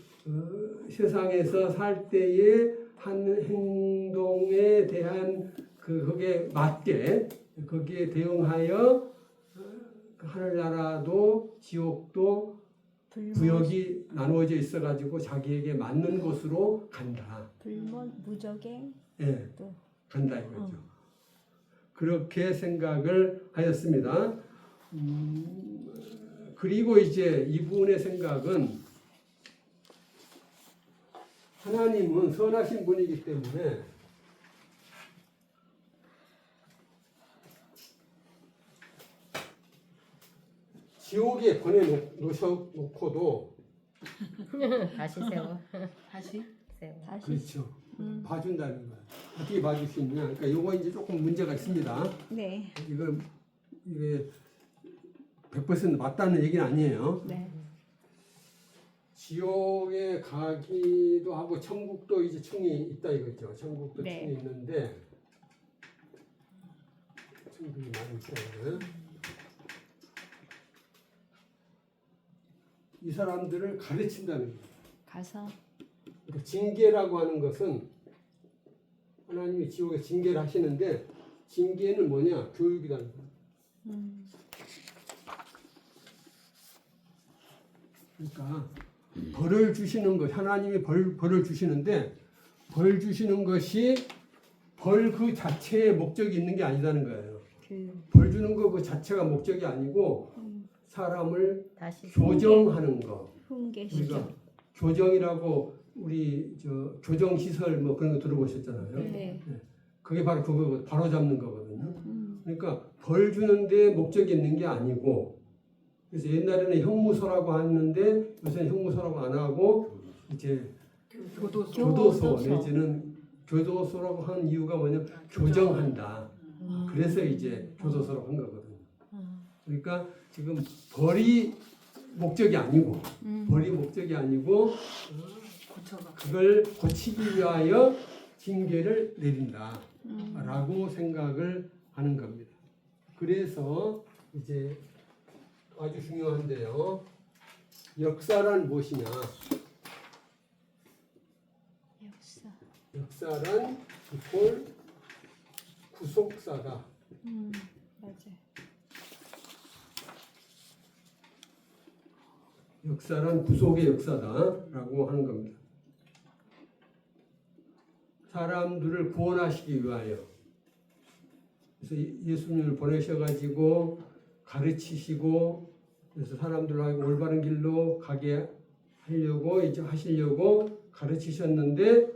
S1: 세상에서 살 때의 한 행동에 대한 거기에 맞게 거기에 대응하여 하늘나라도 지옥도 구역이 나누어져 있어가지고 자기에게 맞는 곳으로 간다.
S2: 불모, 무적행.
S1: 예,
S2: 또.
S1: 간다 이거죠. 그렇게 생각을 하였습니다. 그리고 이제 이분의 생각은 하나님은 선하신 분이기 때문에 지옥에 보내놓고도
S3: 다시 세워.
S4: 다시
S3: 세워.
S2: 다시.
S1: 그렇죠. 봐준다는 거예요. 어떻게 봐줄 수 있느냐? 그러니까 이거 이제 조금 문제가 있습니다.
S2: 네.
S1: 이게 100% 맞다는 얘기는 아니에요.
S2: 네.
S1: 지옥에 가기도 하고 천국도 이제 층이 있다 이거죠. 천국도
S2: 네.
S1: 층이 있는데 층들이 많이 있어요. 이 사람들을 가르친다는 거예요.
S2: 가서.
S1: 그러니까 징계라고 하는 것은 하나님이 지옥에 징계를 하시는데 징계는 뭐냐? 교육이라는 거예요. 그러니까 벌을 주시는 것, 하나님이 벌을 주시는데 벌 주시는 것이 벌 그 자체에 목적이 있는 게 아니라는 거예요.
S2: 그
S1: 벌 주는 거 그 자체가 목적이 아니고 사람을
S3: 다시
S1: 교정하는 거.
S2: 훈계시죠.
S1: 우리가 교정이라고 우리 저 교정 시설 뭐 그런 거 들어보셨잖아요.
S2: 네.
S1: 그게 바로 그거 바로 잡는 거거든요.
S2: 음.
S1: 그러니까 벌 주는데 목적이 있는 게 아니고 그래서 옛날에는 형무소라고 하는데 요새는 형무소라고 안 하고 이제
S4: 교도소.
S1: 교도소
S2: 교도소.
S1: 내지는 교도소라고 하는 이유가 뭐냐면 교정한다. 그래서 이제 교도소라고 한 거거든요. 그러니까 지금 벌이 목적이 아니고 벌이 목적이 아니고
S4: 고쳐가.
S1: 그걸 고치기 위하여 징계를 내린다라고 생각을 하는 겁니다. 그래서 이제 아주 중요한데요. 역사란 무엇이냐?
S2: 역사.
S1: 역사란 이꼴 구속사다.
S2: 맞아.
S1: 역사란 구속의 역사다라고 하는 겁니다. 사람들을 구원하시기 위하여 그래서 예수님을 보내셔가지고 가르치시고 그래서 사람들하고 올바른 길로 가게 하려고 이제 하시려고 가르치셨는데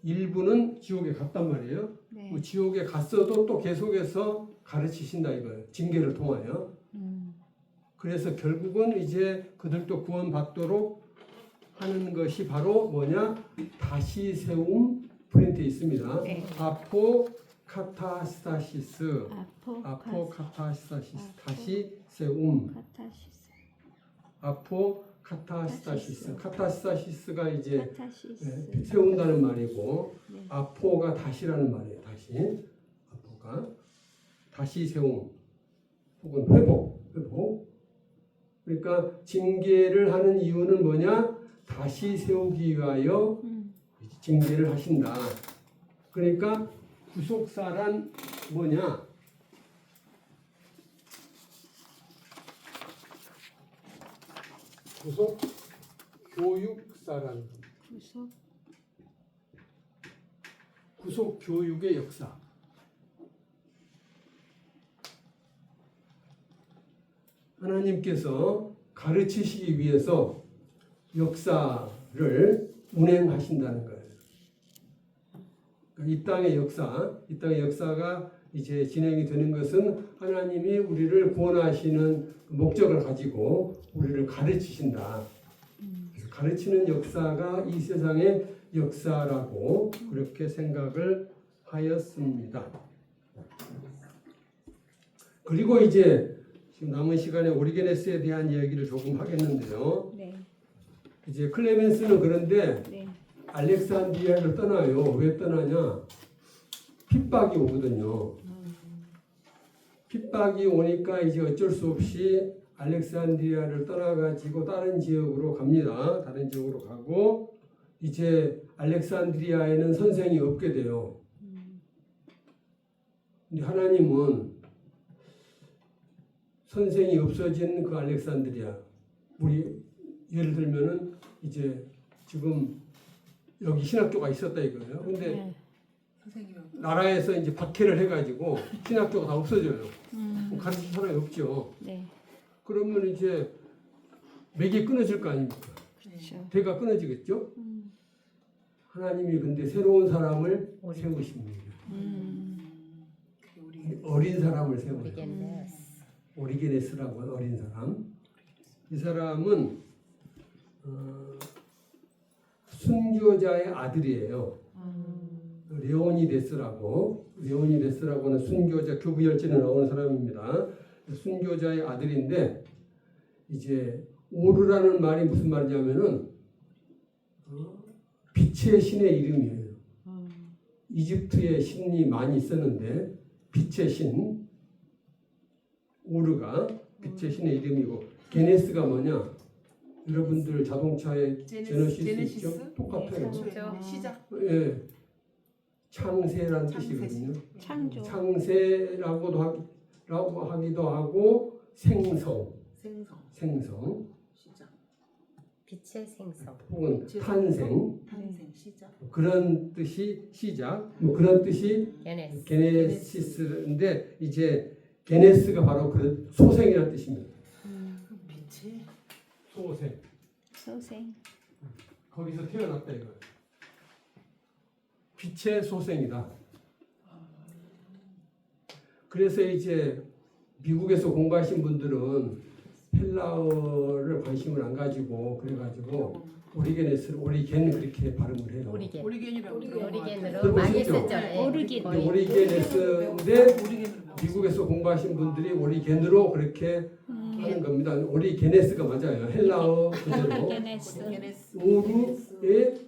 S1: 일부는 지옥에 갔단 말이에요.
S2: 네.
S1: 뭐 지옥에 갔어도 또 계속해서 가르치신다 이거예요. 징계를 통하여. 그래서 결국은 이제 그들도 구원받도록 하는 것이 바로 뭐냐? 다시 세움 프린트에 있습니다.
S2: 네.
S1: 아포카타스타시스. 아포카타스타시스. 다시 세움.
S2: 카타시스.
S1: 아포카타스타시스. 카타스타시스가 이제
S2: 카타시스.
S1: 세운다는 말이고
S2: 네.
S1: 아포가 다시라는 말이에요. 다시. 아포가 다시 세움 혹은 회복. 그러니까 징계를 하는 이유는 뭐냐? 다시 세우기 위하여 징계를 하신다. 그러니까 구속사란 뭐냐? 구속 교육사란
S2: 구속.
S1: 구속 교육의 역사. 하나님께서 가르치시기 위해서 역사를 운행하신다는 거예요. 이 땅의 역사가 이제 진행이 되는 것은 하나님이 우리를 구원하시는 목적을 가지고 우리를 가르치신다. 가르치는 역사가 이 세상의 역사라고 그렇게 생각을 하였습니다. 그리고 이제 지금 남은 시간에 오리게네스에 대한 이야기를 조금 하겠는데요.
S2: 네.
S1: 이제 클레멘스는 그런데
S2: 네.
S1: 알렉산드리아를 떠나요. 왜 떠나냐? 핍박이 오거든요. 핍박이 오니까 이제 어쩔 수 없이 알렉산드리아를 떠나가지고 다른 지역으로 갑니다. 다른 지역으로 가고 이제 알렉산드리아에는 선생이 없게 돼요. 근데 하나님은 선생이 없어진 그 알렉산드리아, 우리 예를 들면은 이제 지금 여기 신학교가 있었다 이거예요. 근데
S2: 네.
S4: 선생님이
S1: 나라에서 이제 박해를 해가지고 신학교가 다 없어져요. 가르칠 사람이 없죠.
S2: 네.
S1: 그러면 이제 맥이 끊어질 거 아닙니까?
S2: 그렇죠.
S1: 대가 끊어지겠죠. 하나님이 근데 새로운 사람을
S3: 어린.
S1: 세우십니다.
S4: 우리
S1: 어린 사람을 세워요.
S3: 오리게네스.
S1: 오리게네스라고 하는 어린 사람. 이 사람은 순교자의 아들이에요. 레오니데스라고 하는 순교자 교부열전에 나오는 사람입니다. 순교자의 아들인데 이제 오르라는 말이 무슨 말이냐면은 빛의 신의 이름이에요. 이집트에 신이 많이 있었는데 빛의 신 오르가 빛의 신의 이름이고 게네스가 뭐냐? 여러분들 자동차에 제너시스 있죠? 똑같아요.
S3: 그렇죠.
S4: 시작.
S1: 예, 창세라는 뜻이거든요.
S2: 창조.
S1: 창세라고 하기도 하고 생성.
S4: 생성.
S1: 생성.
S4: 시작.
S3: 빛의 생성.
S1: 혹은 탄생
S4: 탄생 시작.
S1: 그런 뜻이 시작 뭐 그런 뜻이
S3: 게네스.
S1: 게네시스인데 이제 게네스가 바로 그 소생이라는 뜻입니다.
S4: 빛이
S1: 소생
S2: 소생.
S1: 거기서 태어났다 이거예요. 빛의 소생이다. 그래서 이제 미국에서 공부하신 분들은 헬라어를 관심을 안 가지고 그래가지고 오리게네스를 오리겐 그렇게 발음을 해요.
S3: 오리겐.
S4: 오리겐이라고
S3: 오리겐으로
S1: 들어보셨죠?
S3: 많이 쓰죠. 예.
S2: 오리겐.
S3: 거의.
S1: 오리게네스인데
S4: 오리겐으로
S1: 미국에서 공부하신 분들이 오리겐으로 그렇게 하는 겁니다. 오리게네스가 맞아요. 헬라어 그대로
S2: 게네스.
S4: 게네스.
S1: 오르의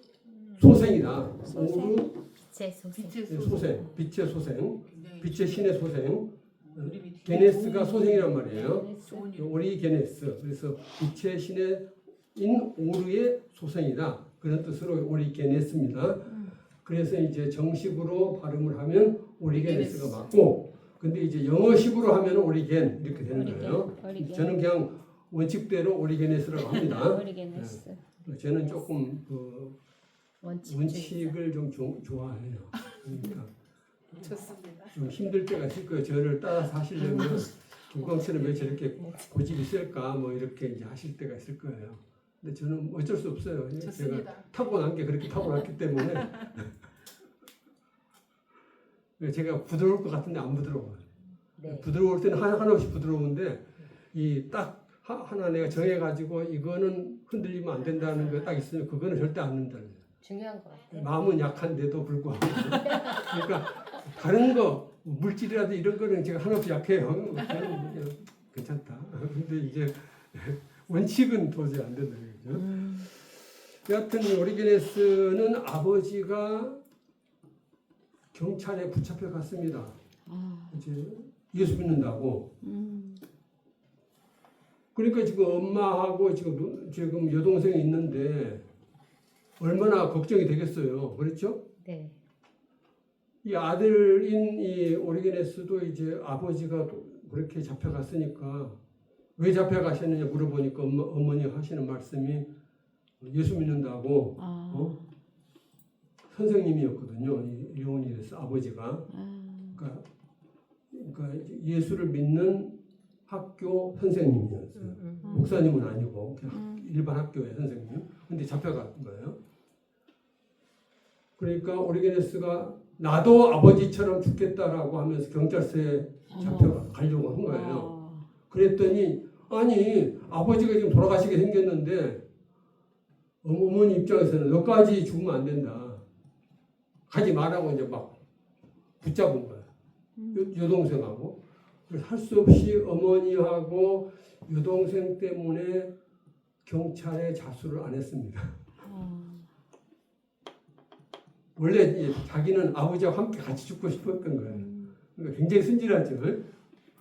S1: 소생이다.
S2: 소생.
S1: 오르
S3: 빛의 소생.
S4: 빛의
S1: 소생, 빛의 소생,
S4: 굉장히
S1: 빛의 신의 소생.
S4: 이름이
S1: 게네스가 소생이란 말이에요.
S2: 게네스.
S4: 좋은 이름.
S1: 오리게네스. 그래서 빛의 신의 인 오르의 소생이다. 그런 뜻으로 오리게네스입니다. 그래서 이제 정식으로 발음을 하면 오리게네스가 맞고, 근데 이제 영어식으로 하면 오리겐 이렇게 되는 거예요.
S2: 오리겐.
S1: 저는 그냥 원칙대로 오리게네스라고 합니다.
S2: 오리게네스.
S1: 저는 조금 그
S3: 원칙주의자.
S1: 원칙을 좀 좋아해요. 그러니까
S4: 좋습니다.
S1: 좀 힘들 때가 있을 거예요. 저를 따라서 하시려면 김광철은 왜 저렇게 고집이 쓸까 뭐 이렇게 이제 하실 때가 있을 거예요. 근데 저는 어쩔 수 없어요. 제가
S4: 좋습니다.
S1: 타고난 게 그렇게 타고났기 때문에 제가 부드러울 것 같은데 안 부드러워요.
S3: 네.
S1: 부드러울 때는 하나없이 부드러운데 이 딱 하나 내가 정해가지고 이거는 흔들리면 안 된다는 거 딱 있으면 그거는 절대 안 흔들려요.
S3: 중요한 것 같아요.
S1: 마음은 약한데도 불구하고 그러니까 다른 거 물질이라도 이런 거는 제가 하나없이 약해요. 저는 그냥 괜찮다. 근데 이제 원칙은 도저히 안 된다. 그죠? 여하튼 오리게네스는 아버지가 경찰에 붙잡혀 갔습니다. 이제 예수 믿는다고. 그러니까 지금 엄마하고 지금 여동생이 있는데 얼마나 걱정이 되겠어요. 그렇죠?
S3: 네.
S1: 이 아들인 이 오리게네스도 이제 아버지가 그렇게 잡혀갔으니까 왜 잡혀가셨느냐 물어보니까 어머니 하시는 말씀이 예수 믿는다고 선생님이었거든요. 이 리오니데스 아버지가. 그러니까 예수를 믿는 학교 선생님이었어요. 목사님은 아니고 그냥 일반 학교의 선생님. 근데 잡혀간 거예요. 그러니까 오리게네스가 나도 아버지처럼 죽겠다라고 하면서 경찰서에 잡혀가려고 한 거예요. 그랬더니 아니 아버지가 지금 돌아가시게 생겼는데 어머니 입장에서는 너까지 죽으면 안 된다. 가지 말라고 이제 막 붙잡은 거예요. 여동생하고. 할 수 없이 어머니하고 여동생 때문에 경찰에 자수를 안 했습니다. 원래 자기는 아버지와 함께 같이 죽고 싶었던 거예요. 그러니까 굉장히 순진하죠.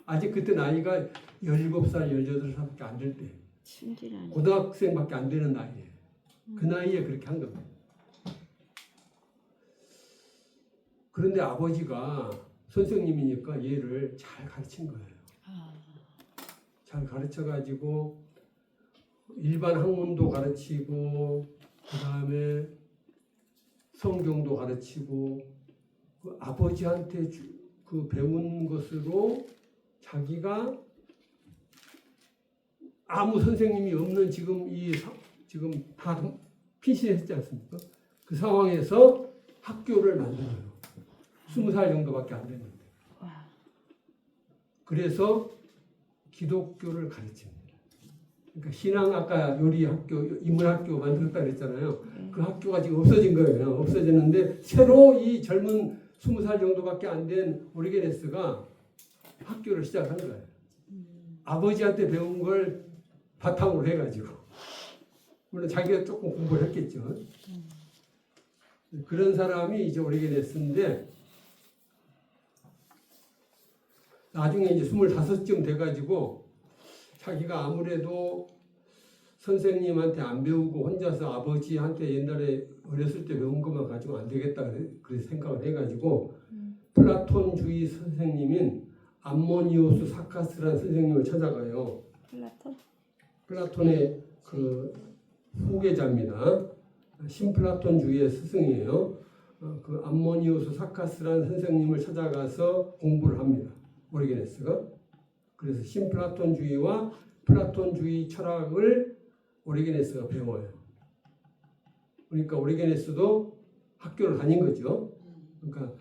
S1: 아직 그때 나이가 17살, 18살밖에 안 될 때.
S2: 순진하네.
S1: 고등학생밖에 안 되는 나이에. 그 나이에 그렇게 한 겁니다. 그런데 아버지가 선생님이니까 얘를 잘 가르친 거예요. 잘 가르쳐가지고 일반 학문도 가르치고 그 다음에 성경도 가르치고 그 아버지한테 그 배운 것으로 자기가 아무 선생님이 없는 지금 다 핀신했지 않습니까? 그 상황에서 학교를 만들어요. 20살 정도밖에 안 됐는데. 그래서 기독교를 가르칩니다. 그러니까 신앙 아까 요리학교, 인문학교 만들었다 그랬잖아요. 그 학교가 지금 없어진 거예요. 없어졌는데 새로 이 젊은 20살 정도밖에 안 된 오리게네스가 학교를 시작한 거예요. 아버지한테 배운 걸 바탕으로 해가지고. 물론 자기가 조금 공부를 했겠죠. 그런 사람이 이제 오리게네스인데 나중에 이제 25쯤 돼가지고 자기가 아무래도 선생님한테 안 배우고 혼자서 아버지한테 옛날에 어렸을 때 배운 것만 가지고 안 되겠다 그래서 생각을 해가지고 플라톤주의 선생님인 암모니우스 사카스라는 선생님을 찾아가요.
S2: 플라톤?
S1: 플라톤의 그 후계자입니다. 신플라톤주의의 스승이에요. 그 암모니우스 사카스라는 선생님을 찾아가서 공부를 합니다. 오리게네스가. 그래서 신플라톤주의와 플라톤주의 철학을 오리게네스가 배워요. 그러니까 오리게네스도 학교를 다닌 거죠. 그러니까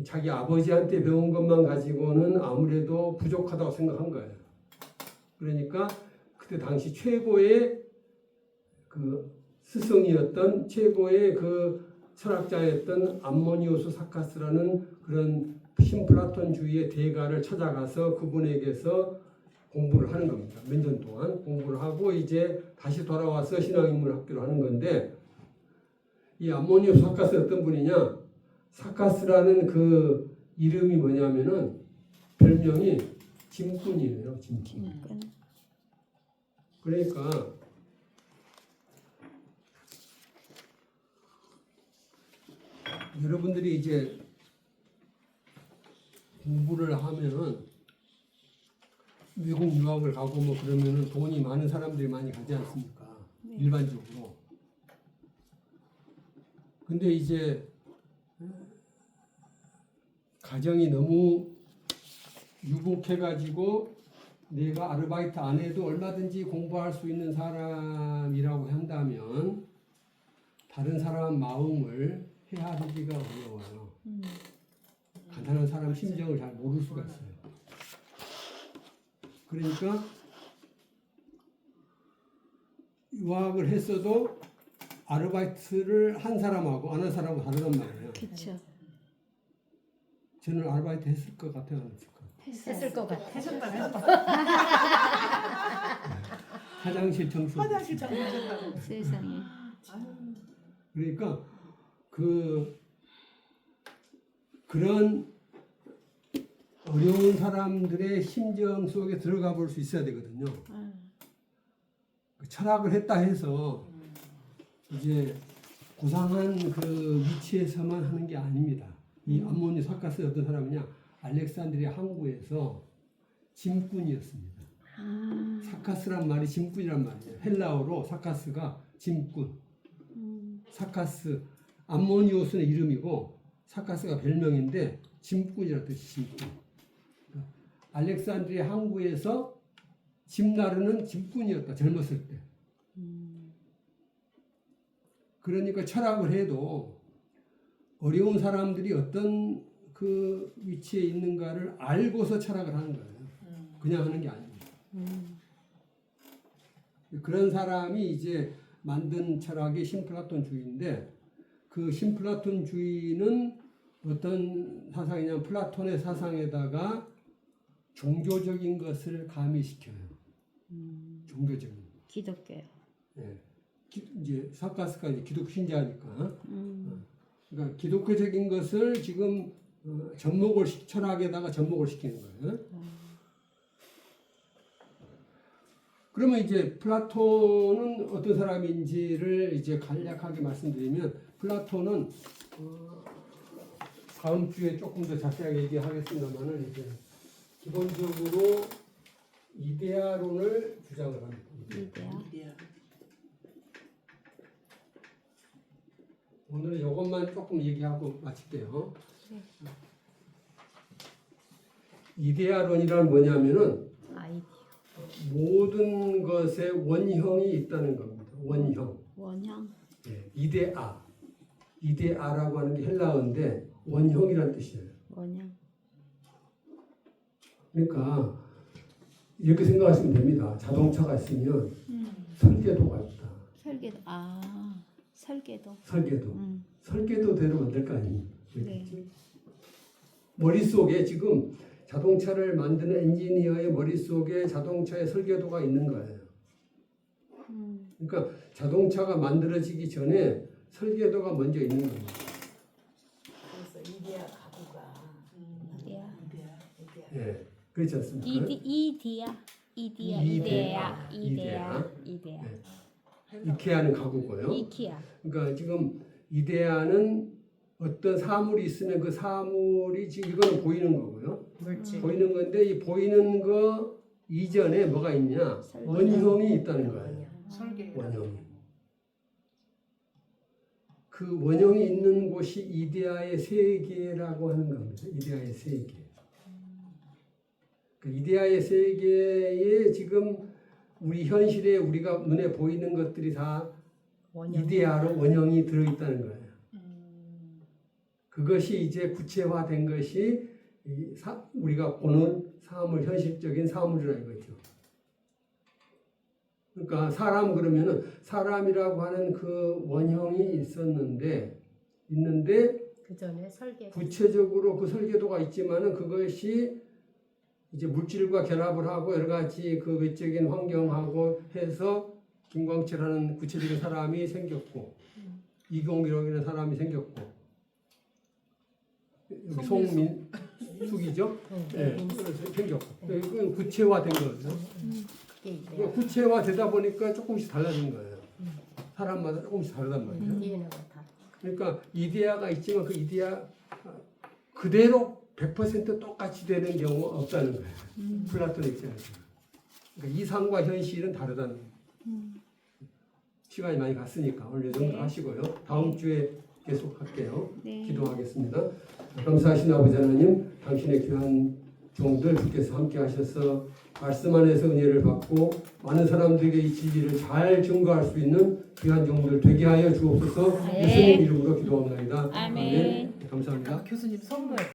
S1: 자기 아버지한테 배운 것만 가지고는 아무래도 부족하다고 생각한 거예요. 그러니까 그때 당시 최고의 그 스승이었던 최고의 그 철학자였던 암모니우스 사카스라는 그런 신플라톤주의의 대가를 찾아가서 그분에게서 공부를 하는 겁니다. 몇 년 동안 공부를 하고 이제 다시 돌아와서 신앙인문 학교를 하는 건데, 이 암모니우스 사카스 어떤 분이냐? 사카스라는 그 이름이 뭐냐면은 별명이 짐꾼이에요. 짐꾼. 그러니까 여러분들이 이제 공부를 하면은 외국 유학을 가고 뭐 그러면은 돈이 많은 사람들이 많이 가지 않습니까? 일반적으로. 근데 이제 가정이 너무 유복해가지고 내가 아르바이트 안 해도 얼마든지 공부할 수 있는 사람이라고 한다면 다른 사람 마음을 헤아리기가 어려워요. 가난한 사람 심정을 잘 모를 수가 있어요. 그러니까 유학을 했어도 아르바이트를 한 사람하고 안 한 사람하고 다르단 말이에요.
S2: 그렇죠.
S1: 저는 아르바이트 했을 것 같아요, 안 했을 것 같아요.
S3: 했을 것 같아.
S4: 하셨다면
S1: 화장실 청소.
S4: 화장실 청소하셨다고.
S2: 세상에.
S1: 그러니까 그런 어려운 사람들의 심정 속에 들어가 볼 수 있어야 되거든요. 철학을 했다 해서 이제 고상한 그 위치에서만 하는 게 아닙니다. 이 암모니 사카스 어떤 사람이냐? 알렉산드리아 항구에서 짐꾼이었습니다. 사카스란 말이 짐꾼이란 말이에요. 헬라어로 사카스가 짐꾼. 사카스, 암모니우스는 이름이고 사카스가 별명인데 짐꾼이라는 뜻이 짐꾼. 알렉산드리아 항구에서 짐 나르는 짐꾼이었다. 젊었을 때. 그러니까 철학을 해도 어려운 사람들이 어떤 그 위치에 있는가를 알고서 철학을 하는 거예요. 그냥 하는 게 아닙니다. 그런 사람이 이제 만든 철학이 신플라톤주의인데, 그 신플라톤주의는 어떤 사상이냐면 플라톤의 사상에다가 종교적인 것을 가미시켜요. 종교적인.
S2: 기독교요.
S1: 예. 이제 사카스가 이제 기독 신자니까. 그러니까 기독교적인 것을 지금 접목을 철학에다가 접목을 시키는 거예요. 그러면 이제 플라톤은 어떤 사람인지를 이제 간략하게 말씀드리면, 플라톤은 다음 주에 조금 더 자세하게 얘기하겠습니다만은 이제 기본적으로 이데아론을 주장을 합니다.
S2: 이데아.
S1: 오늘은 이것만 조금 얘기하고 마칠게요.
S2: 네.
S1: 이데아론이란 뭐냐면은
S2: 아이디어.
S1: 모든 것에 원형이 있다는 겁니다. 원형.
S2: 원형.
S1: 예, 이데아. 이데아라고 하는 게 헬라어인데 원형이란 뜻이에요.
S2: 원형.
S1: 그러니까 이렇게 생각하시면 됩니다. 자동차가 있으면 설계도가 있다.
S2: 설계도. 설계도.
S1: 설계도. 설계도대로 만들 거 아닙니까?
S2: 네.
S1: 머릿속에 지금 자동차를 만드는 엔지니어의 머릿속에 자동차의 설계도가 있는 거예요. 그러니까 자동차가 만들어지기 전에 설계도가 먼저 있는 겁니다.
S4: 그래서 이데아 가구가
S2: 이데아.
S1: 예, 그렇지 않습니까?
S2: 이데아.
S1: 이데아. 네. 이케아는 가구고요.
S2: 이케아.
S1: 그러니까 지금 이데아는 어떤 사물이 있으면 그 사물이 지금 이거는 보이는 거고요.
S4: 물질.
S1: 보이는 건데 이 보이는 거 이전에 뭐가 있냐? 원형이 있다는 거예요.
S4: 설계.
S1: 원형이. 그 원형이 있는 곳이 이데아의 세계라고 하는 겁니다. 이데아의 세계. 그 이데아의 세계에 지금 우리 현실에 우리가 눈에 보이는 것들이 다 이데아로 원형이 들어있다는 거예요. 그것이 이제 구체화된 것이 우리가 보는 사물, 현실적인 사물이라 이거죠. 그러니까 사람 그러면은 사람이라고 하는 그 원형이 있는데
S3: 그 전에 설계.
S1: 구체적으로 그 설계도가 있지만은 그것이 이제 물질과 결합을 하고 여러 가지 그 외적인 환경하고 해서 김광철하는 구체적인 사람이 생겼고 이경미라는 사람이 생겼고 여기 송민숙이죠. 네, 그래서 생겼고 그건 구체화된 거죠.
S3: 그게
S1: 그러니까 구체화되다 보니까 조금씩 달라진 거예요. 사람마다 조금씩 다르단 말이에요.
S3: 이해가 다.
S1: 그러니까 이데아가 있지만 그 이데아 그대로 100% 똑같이 되는 경우가 없다는 거예요. 플라톤의 입장에서. 그러니까 이상과 현실은 다르다는 거예요. 시간이 많이 갔으니까 오늘 이 정도
S2: 네.
S1: 하시고요. 다음 주에 계속 할게요.
S2: 네.
S1: 기도하겠습니다. 감사하신 아버지 하나님, 당신의 귀한 종들 주께서 함께 하셔서 말씀 안에서 은혜를 받고 많은 사람들에게 이 진리를 잘 증거할 수 있는 귀한 종들 되게 하여 주옵소서.
S2: 네.
S1: 예수님 이름으로 기도합니다.
S2: 아멘.
S1: 감사합니다.
S4: 교수님 선물.